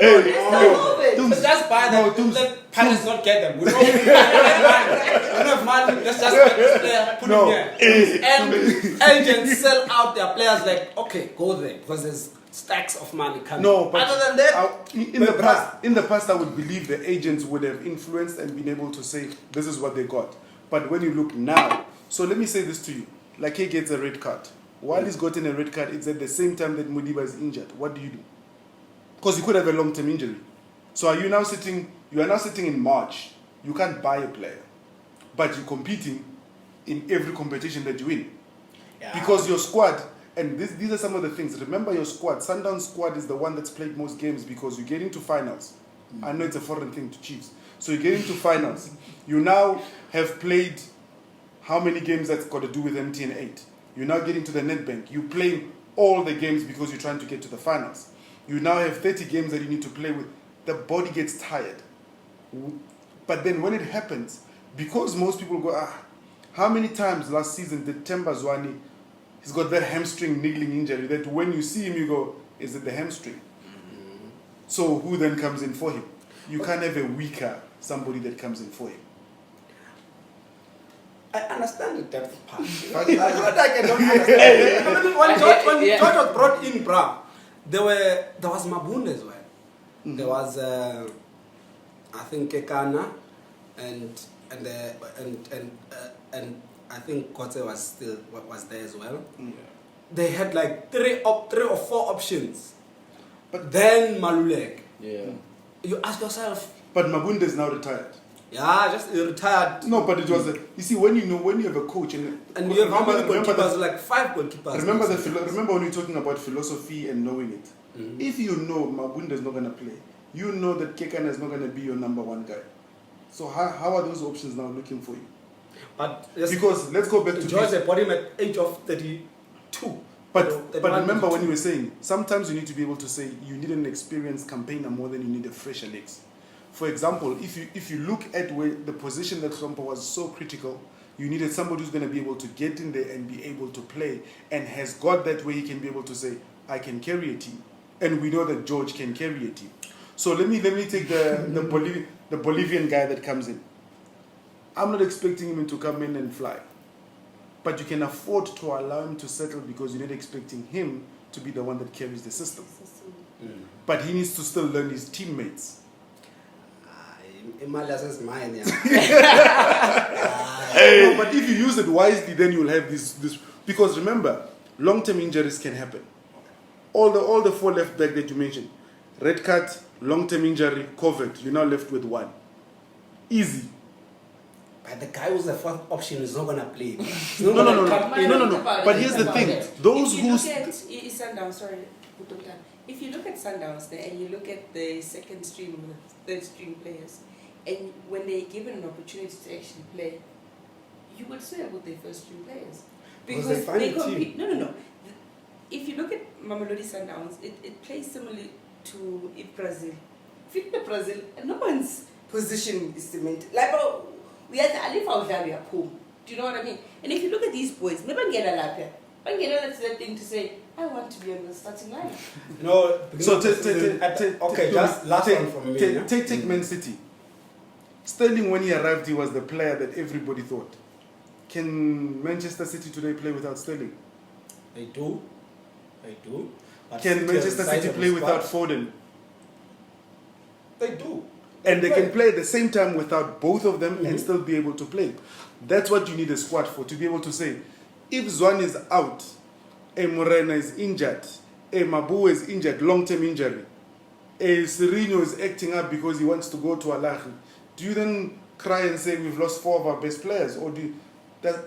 Let's just buy them. No, Let Palace not get them. We don't have money. Let's just get this player, put him here. And agents sell out their players like, okay, go there because there's stacks of money coming. No, but other than that, in the past, I would believe the agents would have influenced and been able to say this is what they got. But when you look now, so let me say this to you: like he gets a red card. While he's gotten a red card, it's at the same time that Mudiba is injured. What do you do? Because he could have a long-term injury. So are you now sitting? You are now sitting in March. You can't buy a player, but you're competing in every competition that you win. yeah. Because your squad, and these are some of the things. Remember your squad. Sundown squad is the one that's played most games because you get into finals. I know it's a foreign thing to Chiefs. So you get into finals. You now have played how many games that's got to do with MTN 8? You now get into the Netbank. You play all the games because you're trying to get to the finals. You now have 30 games that you need to play with. The body gets tired. But then when it happens, because most people go, how many times last season did Tambazwane, he's got that hamstring niggling injury that when you see him, you go, is it the hamstring? So who then comes in for him? You can't have a weaker somebody that comes in for him. I understand the depth part. What I don't understand. When George was brought in, there was Mabunda as well. Mm-hmm. There was I think Kekana and I think Kote was there as well. Yeah. They had like three or four options. But then Maluleke. Yeah. You ask yourself, But Mabunda is now retired. Yeah, just retired. No, but it was you see when you have a coach and you have how many remember goalkeepers? Like 5 goalkeepers. Remember when you're talking about philosophy and knowing it. Mhm. If you know Mabunda is not going to play, you know that Kekana is not going to be your number one guy. So how are those options now looking for you? But Because let's go back to George, they bought him at age of 32. But 31, remember when 32. you were saying sometimes you need to be able to say you need an experienced campaigner more than you need a fresher legs. For example, if you look at where the position that Trump was so critical, you needed somebody who's going to be able to get in there and be able to play and has got that way he can be able to say, I can carry a team. And we know that George can carry a team. So let me take the Bolivian guy that comes in. I'm not expecting him to come in and fly. But you can afford to allow him to settle because you're not expecting him to be the one that carries the system. But he needs to still learn his teammates. Emalas is mine, yeah. No, but if you use it wisely, then you'll have this. Because remember, long-term injuries can happen. All the 4 left back that you mentioned, red card, long-term injury, COVID. You're now left with 1. Easy. But the guy who's the 4th option is not gonna play. No. But here's the thing: those if you who look at Sundowns, sorry, if you look at Sundowns there and you look at the second stream, third stream players, and when they're given an opportunity to actually play, you would swear with their first stream players Because they find a compete. No. If you look at Mamelodi Sundowns, it plays similarly to Brazil. If you look at Brazil, no one's position is cemented. Like, we have to Alif Aljaria home. Do you know what I mean? And if you look at these boys, maybe that's that thing to say, I want to be on the starting line. No, So just last one from me. Take Man City. Sterling, when he arrived, he was the player that everybody thought. Can Manchester City today play without Sterling? They do. But Can Manchester size City of play the without squad, Foden? They do. And they can play at the same time without both of them and still be able to play. That's what you need a squad for, to be able to say, if Zwan is out, a Morena is injured, a Mabu is injured, long-term injury, a Serino is acting up because he wants to go to Alahi, do you then cry and say we've lost 4 of our best players? Or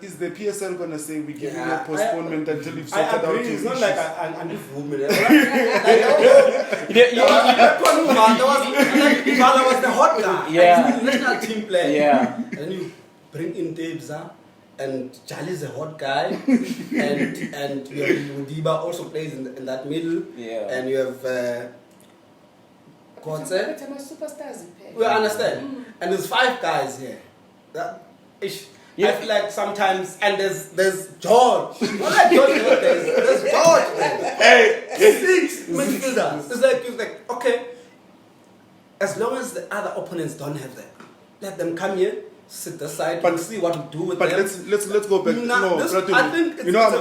is the PSL going to say we're giving you a postponement until you've sorted out your It's issues? not like an improvement. Father was the hot guy. Yeah. He's a national team player. Yeah. And then you bring in Debza, and Charlie's a hot guy, and you have Mudiba also plays in that middle, Yeah. and you have Kotze. But I'm a superstars in pair. We understand. And there's 5 guys here. I feel like sometimes, and there's George. Not like George, there's George. Hey, 6 midfielders. It's like, okay, as long as the other opponents don't have that, let them come here, sit aside, But- and see what to do with But them. let's go back. I think it's, I'm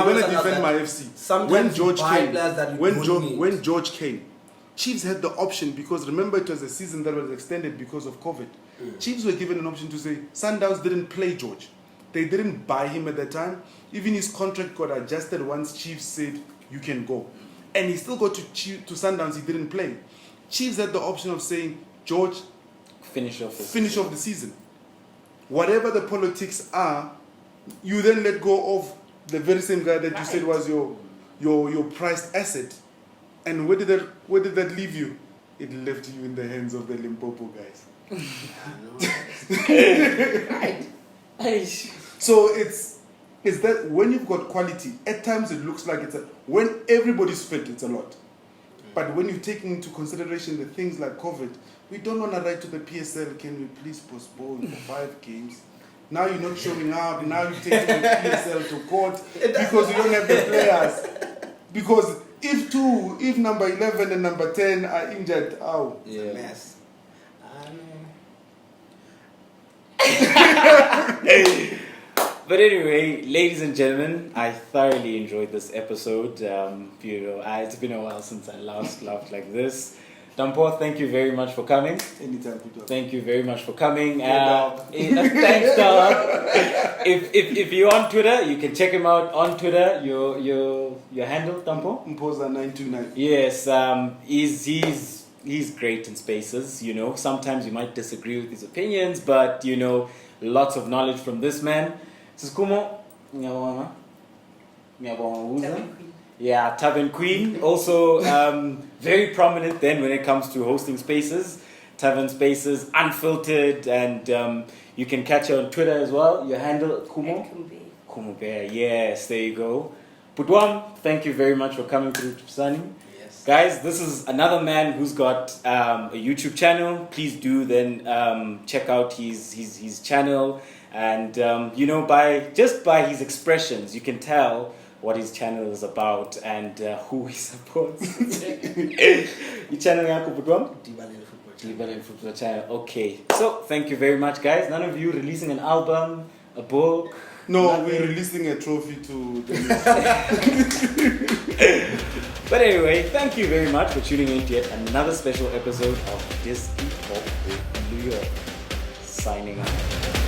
gonna defend my FC. Sometimes When you George buy came, players that you don't need. when George came, Chiefs had the option because remember it was a season that was extended because of COVID. Chiefs were given an option to say Sundowns didn't play George. They didn't buy him at that time. Even his contract got adjusted once Chiefs said you can go, and he still got to Sundowns. He didn't play. Chiefs had the option of saying George, Finish off the season. Whatever the politics are, you then let go of the very same guy that you said was your prized asset. And where did that leave you? It left you in the hands of the Limpopo guys. So it's that when you've got quality, at times it looks like when everybody's fit, it's a lot. But when you're taking into consideration the things like COVID, we don't want to write to the PSL, can we please postpone for 5 games? Now you're not showing up, now you're taking the PSL to court because you don't have the players. Because if number 11 and number 10 are injured, It's a mess. But anyway, ladies and gentlemen, I thoroughly enjoyed this episode. It's been a while since I last laughed like this. Dampo, thank you very much for coming. anytime, Peter. Thank you very much for coming. Thanks, dog. If you're on Twitter, you can check him out on Twitter. Your handle, Dampo? Mpoza929. Yes. he's great in spaces, you know. Sometimes you might disagree with his opinions, but, you know, lots of knowledge from this man. Siskumo, ngiyabonga. Ngiyabonga uza. Tavern Queen. Yeah, Tavern Queen. Also very prominent then when it comes to hosting spaces. Tavern Spaces, unfiltered, and you can catch her on Twitter as well. Your handle, Kumo? And Kumbe. Kumo Bear, yes, there you go. Putwam, thank you very much for coming through to Sunny. Yes. Guys, this is another man who's got a YouTube channel. Please do then check out his channel. And, you know, by his expressions, you can tell what his channel is about and who he supports. Your channel, Yako Putwam? Dibale Football Channel. Okay. So, thank you very much, guys. None of you releasing an album, a book? No, nothing? we're releasing a trophy to the But anyway, thank you very much for tuning in to yet another special episode of Disney Pop with New York. Signing out.